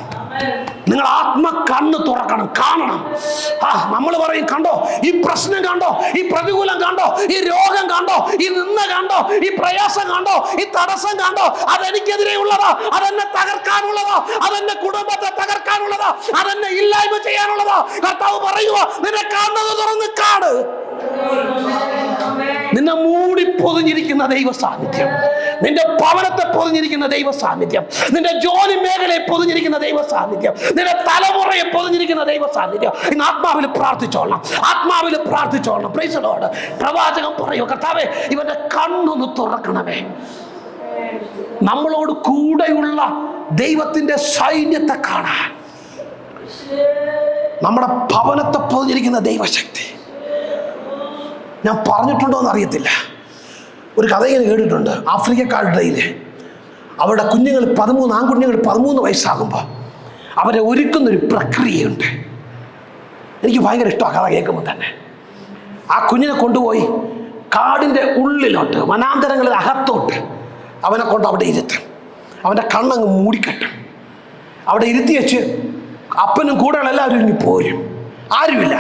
നിങ്ങൾ ആത്മകണ്ണ് തുറക്കണം, കാണണം. നമ്മൾ പറയും, കണ്ടോ ഈ പ്രശ്നം, കണ്ടോ ഈ പ്രതികൂലം, കണ്ടോ ഈ രോഗം, കണ്ടോ ഈ നിന്ന, കണ്ടോ ഈ പ്രയാസം, കണ്ടോ ഈ തടസ്സം, കണ്ടോ അതെനിക്കെതിരെ ഉള്ളതാ, അതെന്നെ തകർക്കാനുള്ളതാ, അതെന്നെ കുടുംബത്തെ തകർക്കാനുള്ളതാ, അതെന്നെ ഇല്ലായ്മ ചെയ്യാനുള്ളതാ. കർത്താവ് പറയുക, നിന്നെ കാണുന്നത് തുറന്ന് കാണ്. നിന്നെ മൂടി പൊതിഞ്ഞിരിക്കുന്ന ദൈവ സാന്നിധ്യം, നിന്റെ ഭവനത്തെ പൊതിഞ്ഞിരിക്കുന്ന ദൈവ സാന്നിധ്യം, നിന്റെ ജോലി മേഖലയെ പൊതിഞ്ഞിരിക്കുന്ന ദൈവ സാന്നിധ്യം, നിന്റെ തലമുറയെ പൊതിഞ്ഞിരിക്കുന്ന ദൈവ സാന്നിധ്യം. ഇന്ന് ആത്മാവിൽ പ്രാർത്ഥിച്ചോളണം, ആത്മാവിൽ പ്രാർത്ഥിച്ചോളണം. Price the Lord. പ്രവാചകൻ പറയൂ, കർത്താവേ, ഇവന്റെ കണ്ണൊന്ന് തുറക്കണമേ. നമ്മളോട് കൂടെയുള്ള ദൈവത്തിന്റെ സൈന്യത്തെ കാണാൻ, നമ്മുടെ ഭവനത്തെ പൊതിഞ്ഞിരിക്കുന്ന ദൈവശക്തി. ഞാൻ പറഞ്ഞിട്ടുണ്ടോ എന്ന് അറിയത്തില്ല, ഒരു കഥ ഇങ്ങനെ കേട്ടിട്ടുണ്ട്. ആഫ്രിക്കക്കാരുടെ അവരുടെ കുഞ്ഞുങ്ങൾ 13 ആൺകുഞ്ഞുങ്ങൾ 13 വയസ്സാകുമ്പോൾ അവരെ ഒരുക്കുന്നൊരു പ്രക്രിയയുണ്ട്. എനിക്ക് ഭയങ്കര ഇഷ്ടമാണ് കഥ കേൾക്കുമ്പോൾ തന്നെ. ആ കുഞ്ഞിനെ കൊണ്ടുപോയി കാടിൻ്റെ ഉള്ളിലോട്ട്, വനാന്തരങ്ങളിൽ അകത്തോട്ട് അവനെ കൊണ്ട് അവിടെ ഇരുത്തും. അവൻ്റെ കണ്ണങ്ങ് മൂടിക്കെട്ടും. അവിടെ ഇരുത്തി വെച്ച് അപ്പനും കൂടെയുള്ള എല്ലാവരും ഇനി പോരും, ആരുമില്ല.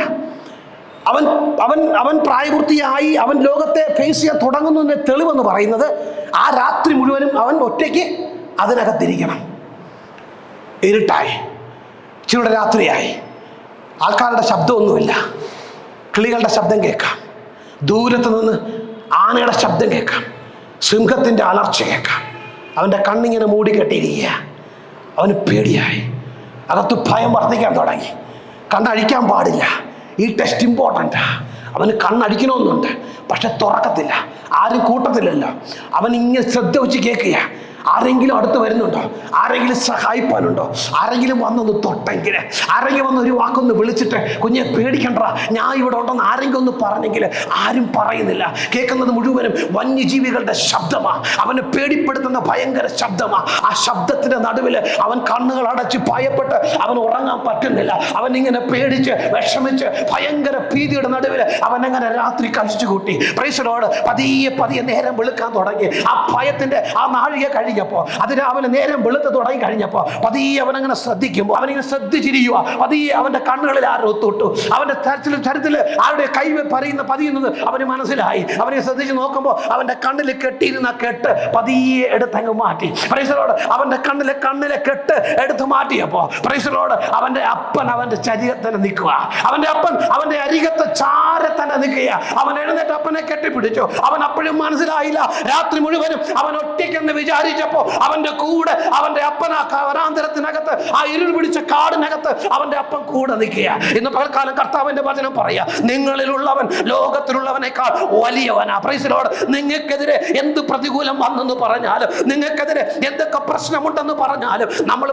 അവൻ അവൻ അവൻ പ്രായപൂർത്തിയായി, അവൻ ലോകത്തെ ഫേസ് ചെയ്യാൻ തുടങ്ങുന്നതിൻ്റെ തെളിവെന്ന് പറയുന്നത് ആ രാത്രി മുഴുവനും അവൻ ഒറ്റയ്ക്ക് അതിനകത്തിരിക്കണം. ഇരുട്ടായി, ഇച്ചിരിയുടെ രാത്രിയായി, ആൾക്കാരുടെ ശബ്ദമൊന്നുമില്ല, കിളികളുടെ ശബ്ദം കേൾക്കാം, ദൂരത്ത് നിന്ന് ആനയുടെ ശബ്ദം കേൾക്കാം, സിംഹത്തിൻ്റെ അലർച്ച കേൾക്കാം. അവൻ്റെ കണ്ണിങ്ങനെ മൂടിക്കെട്ടിയിരിക്കുക. അവന് പേടിയായി, അകത്ത് ഭയം വർദ്ധിക്കാൻ തുടങ്ങി. കണ്ണഴിക്കാൻ പാടില്ല, ഈ ടെസ്റ്റ് ഇമ്പോർട്ടൻ്റാ. അവന് കണ്ണടിക്കണമെന്നുണ്ട്, പക്ഷെ തുറക്കത്തില്ല, ആരും കൂട്ടത്തില്ലല്ലോ. അവൻ ഇങ്ങനെ ശ്രദ്ധ വെച്ച് കേൾക്കുക. ആരെങ്കിലും അടുത്ത് വരുന്നുണ്ടോ? ആരെങ്കിലും സഹായിപ്പാനുണ്ടോ? ആരെങ്കിലും വന്നൊന്ന് തൊട്ടെങ്കിൽ, ആരെങ്കിലും വന്ന് ഒരു വാക്കൊന്ന് വിളിച്ചിട്ട് കുഞ്ഞെ പേടിക്കണ്ട, ഞാൻ ഇവിടെ ഉണ്ടെന്ന് ആരെങ്കിലും ഒന്ന് പറഞ്ഞെങ്കിൽ ആരും പറയുന്നില്ല. കേൾക്കുന്നത് മുഴുവനും വന്യജീവികളുടെ ശബ്ദമാണ്. അവനെ പേടിപ്പെടുത്തുന്ന ഭയങ്കര ശബ്ദമാണ്. ആ ശബ്ദത്തിന്റെ നടുവിൽ അവൻ കണ്ണുകൾ അടച്ച് ഭയപ്പെട്ട് അവൻ ഉറങ്ങാൻ പറ്റുന്നില്ല. അവൻ ഇങ്ങനെ പേടിച്ച് വിഷമിച്ച് ഭയങ്കര ഭീതിയുടെ നടുവിൽ അവൻ അങ്ങനെ രാത്രി കഴിച്ചു കൂട്ടി. Price the Lord. പതിയെ നേരം വെളുക്കാൻ തുടങ്ങി. ആ ഭയത്തിന്റെ ആ നാഴിക കഴിഞ്ഞപ്പോൾ, അത് രാവിലെ നേരം വെളുത്ത് തുടങ്ങി കഴിഞ്ഞപ്പോൾ പതിയെ അവനങ്ങനെ ശ്രദ്ധിക്കുമ്പോൾ അവനിങ്ങനെ ശ്രദ്ധിച്ചിരിക്കുക. പതിയെ അവന്റെ കണ്ണുകളിൽ ആരോ തൊട്ടു. അവന്റെ തരത്തിൽ ആരുടെ കൈ പതിയുന്നത് അവന് മനസ്സിലായി. അവനെ ശ്രദ്ധിച്ച് നോക്കുമ്പോൾ അവന്റെ കണ്ണിൽ കെട്ടിയിരുന്ന കെട്ട് പതിയെ എടുത്തങ്ങ് മാറ്റി. Price the Lord. അവന്റെ കണ്ണിലെ കെട്ട് എടുത്ത് മാറ്റിയപ്പോൾ പ്രൈസ് ദി ലോർഡ് അവന്റെ അപ്പൻ അവന്റെ ശരീരത്തിന് നിൽക്കുക. അവന്റെ അപ്പൻ അവന്റെ അരികത്തെ ചാരെ തന്നെ നിൽക്കുക. അവൻ എഴുന്നേറ്റ് അപ്പനെ കെട്ടിപ്പിടിച്ചു. അവൻ അപ്പോഴും മനസ്സിലായില്ല, രാത്രി മുഴുവനും അവൻ ഒറ്റയ്ക്കെന്ന് വിചാരിച്ചു വായിച്ചപ്പോ അവന്റെ കൂടെ അവന്റെ അപ്പൻ ആ വനാന്തരത്തിനകത്ത്, ആ ഇരുൾ പിടിച്ച കാടിനകത്ത് അവന്റെ അപ്പൻ കൂടെ നിൽക്കുക. ഇന്ന് പകൽക്കാലം കർത്താവിന്റെ വചനം പറയാ, നിങ്ങളിലുള്ളവൻ ലോകത്തിലുള്ളവനേക്കാൾ വലിയവനാ. Praise the lord. നിങ്ങൾക്കെതിരെ എന്ത് പ്രതികൂലം വന്നെന്ന് പറഞ്ഞാലും, നിങ്ങൾക്കെതിരെ എന്തൊക്കെ പ്രശ്നമുണ്ടെന്ന് പറഞ്ഞാലും, നമ്മൾ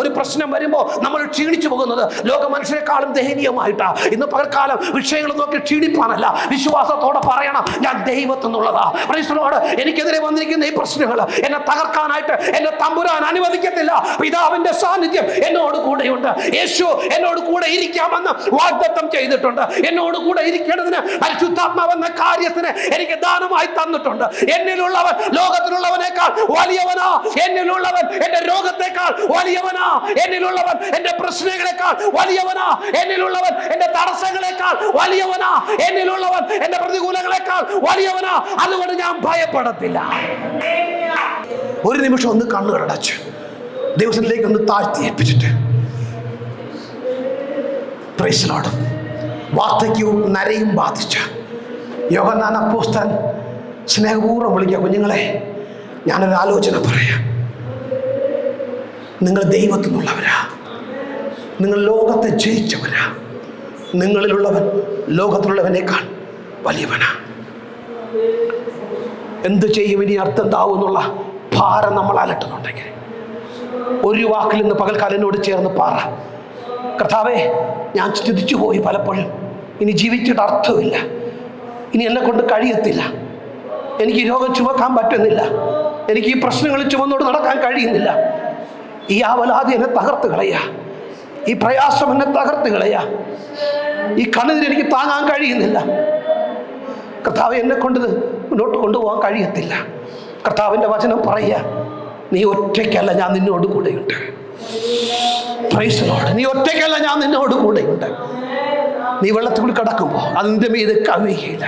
ഒരു പ്രശ്നം വരുമ്പോൾ നമ്മൾ ക്ഷീണിച്ചു പോകുന്നത് ലോക മനുഷ്യരെക്കാളും ദയനീയമായിട്ടാ. ഇന്ന് പകൽക്കാലം വിഷയങ്ങൾ നോക്കി ക്ഷീണിപ്പാനല്ല, വിശ്വാസത്തോടെ പറയണം, ഞാൻ ദൈവത്തിനുള്ളതാ. Price the Lord. എനിക്കെതിരെ വന്നിരിക്കുന്ന ഈ പ്രശ്നങ്ങൾ എന്നെ തകർക്കാനായിട്ട് എന്നെ തമ്പുരാൻ അനുവദിക്കത്തില്ല. പിതാവിന്റെ സാന്നിധ്യം എന്നോട് കൂടെയുണ്ട്. യേശു എന്നോട് കൂടെ ഇരിക്കാമെന്ന് വാഗ്ദത്തം ചെയ്തിട്ടുണ്ട്. എന്നോട് കൂടെ ഇരിക്കേണ്ടതിന് പരിശുദ്ധാത്മാവെന്ന കാര്യത്തിന് എനിക്ക് ദാനമായി തന്നിട്ടുണ്ട്. എന്നിലുള്ളവൻ ലോകത്തിലുള്ളവനേക്കാൾ വലിയവനാ. എന്നിലുള്ളവൻ എന്റെ രോഗത്തെക്കാൾ വലിയവനാ. എന്നിലുള്ളവൻ എന്റെ പ്രശ്നങ്ങളെക്കാൾ വലിയവനാ. എന്നിലുള്ളവൻ എന്റെ തടസ്സങ്ങളെക്കാൾ വലിയവനാ. എന്നിലുള്ളവൻ എന്റെ പ്രതികൂലങ്ങളെക്കാൾ വലിയവനാ. അതുകൊണ്ട് ഞാൻ ഭയപ്പെടത്തില്ല. ഒരു നിമിഷം ഒന്ന് കണ്ണുകളടച്ച് ദൈവത്തിലേക്ക് ഒന്ന് താഴ്ത്തി ഏൽപ്പിച്ചിട്ട് പ്രൈസ് ദി ലോർഡ്. വാർദ്ധക്യവും നരയും ബാധിച്ച യോഹന്നാൻ അപ്പോസ്തലൻ സ്നേഹപൂർവ്വം വിളിക്കുക, കുഞ്ഞുങ്ങളെ ഞാനൊരു ആലോചന പറയാം. നിങ്ങൾ ദൈവത്തിൽ നിന്നുള്ളവരാ. നിങ്ങൾ ലോകത്തെ ജയിച്ചവരാ. നിങ്ങളിലുള്ളവൻ ലോകത്തിലുള്ളവനേക്കാൾ വലിയവനാ. എന്ത് ചെയ്യും, ഇനി അർത്ഥം എന്താവും എന്നുള്ള ഭാരം നമ്മൾ അലട്ടുന്നുണ്ടെങ്കിൽ ഒരു വാക്കിൽ നിന്ന് പകൽക്കാലം എന്നോട് ചേർന്ന് പറ, കർത്താവേ, ഞാൻ ചിന്തിച്ചു പോയി പലപ്പോഴും. ഇനി ജീവിച്ചിട്ട് അർത്ഥമില്ല. ഇനി എന്നെ കൊണ്ട് കഴിയത്തില്ല. എനിക്ക് ഈ രോഗം ചുമക്കാൻ പറ്റുന്നില്ല. എനിക്ക് ഈ പ്രശ്നങ്ങൾ ചുമന്നോട് നടക്കാൻ കഴിയുന്നില്ല. ഈ ആവലാതി എന്നെ തകർത്ത് കളയാ. ഈ പ്രയാസം എന്നെ തകർത്ത് കളയാ. ഈ കണ്ണുനീര് എനിക്ക് താങ്ങാൻ കഴിയുന്നില്ല. കർത്താവ് എന്നെ കൊണ്ട് മുന്നോട്ട് കൊണ്ടുപോകാൻ കഴിയത്തില്ല. കർത്താവിൻ്റെ വചനം പറയുക, നീ ഒറ്റയ്ക്കല്ല, ഞാൻ നിന്നോട് കൂടെയുണ്ട്. Price the Lord. നീ ഒറ്റയ്ക്കല്ല, ഞാൻ നിന്നോട് കൂടെയുണ്ട്. നീ വെള്ളത്തിൽ കൂടി കടക്കുമ്പോൾ അതിൻ്റെ മീതെ കവിയുകയില്ല.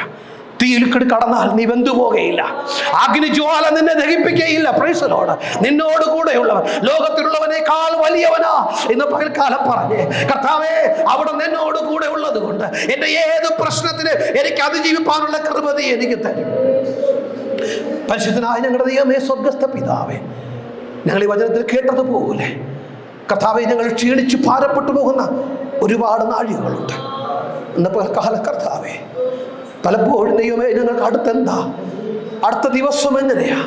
തീയിൽ കൂടി കടന്നാൽ നീ വെന്തു പോകുകയില്ല. അഗ്നിജ്വാല നിന്നെ ദഹിപ്പിക്കുകയില്ല. Price the Lord. നിന്നോട് കൂടെയുള്ളവൻ ലോകത്തിലുള്ളവനേക്കാൾ വലിയവനാ ഇന്ന് പകൽക്കാലം പറഞ്ഞേ, കർത്താവേ, അവിടെ നിന്നോട് കൂടെ ഉള്ളത് കൊണ്ട് എൻ്റെ ഏത് പ്രശ്നത്തിന് എനിക്ക് അതിജീവിപ്പാനുള്ള കൃപ എനിക്ക് തരും. പരിശുദ്ധനായ ഞങ്ങളുടെ ദൈവമേ, സ്വർഗ്ഗസ്ഥ പിതാവേ, ഞങ്ങൾ ഈ വചനത്തിൽ കേട്ടതുപോലെ കർത്താവെ, ഞങ്ങൾ ക്ഷീണിച്ച് ഭാരപ്പെട്ടു പോകുന്ന ഒരുപാട് നാഴികകളുണ്ട്. ഇന്ന് പകൽക്കാലം കർത്താവേ, പലപ്പോഴും ദൈവമേ, ഞങ്ങൾക്ക് അടുത്തെന്താ, അടുത്ത ദിവസം എങ്ങനെയാ,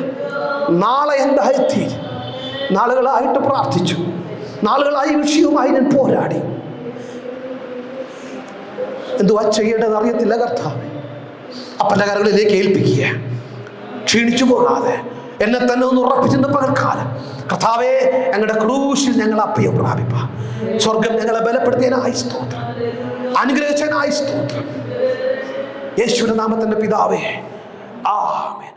നാളെ എന്തായിത്തീരും, നാളുകളായിട്ട് പ്രാർത്ഥിച്ചു, നാളുകളായി വിഷയവുമായി ഞാൻ പോരാടി, എന്തുവാ ചെയ്യേണ്ടതെന്ന് അറിയത്തില്ല. കർത്താവേ, അപ്പൻ്റെ കരങ്ങളിലേക്ക് ഏൽപ്പിക്കുക. ക്ഷീണിച്ചു പോകാതെ എന്നെ തന്നെ ഒന്ന് ഉറപ്പിച്ചിരുന്ന പകൽക്കാലം കർത്താവേ, ഞങ്ങളുടെ ക്രൂശിൽ ഞങ്ങൾ അഭയം പ്രാപിപ്പാം. സ്വർഗം ഞങ്ങളെ ബലപ്പെടുത്തിയതിനായി സ്തോത്രം, അനുഗ്രഹിച്ചതിനായി സ്തോത്രം. യേശുവിന്റെ നാമത്തിന്റെ പിതാവേ, ആമേൻ.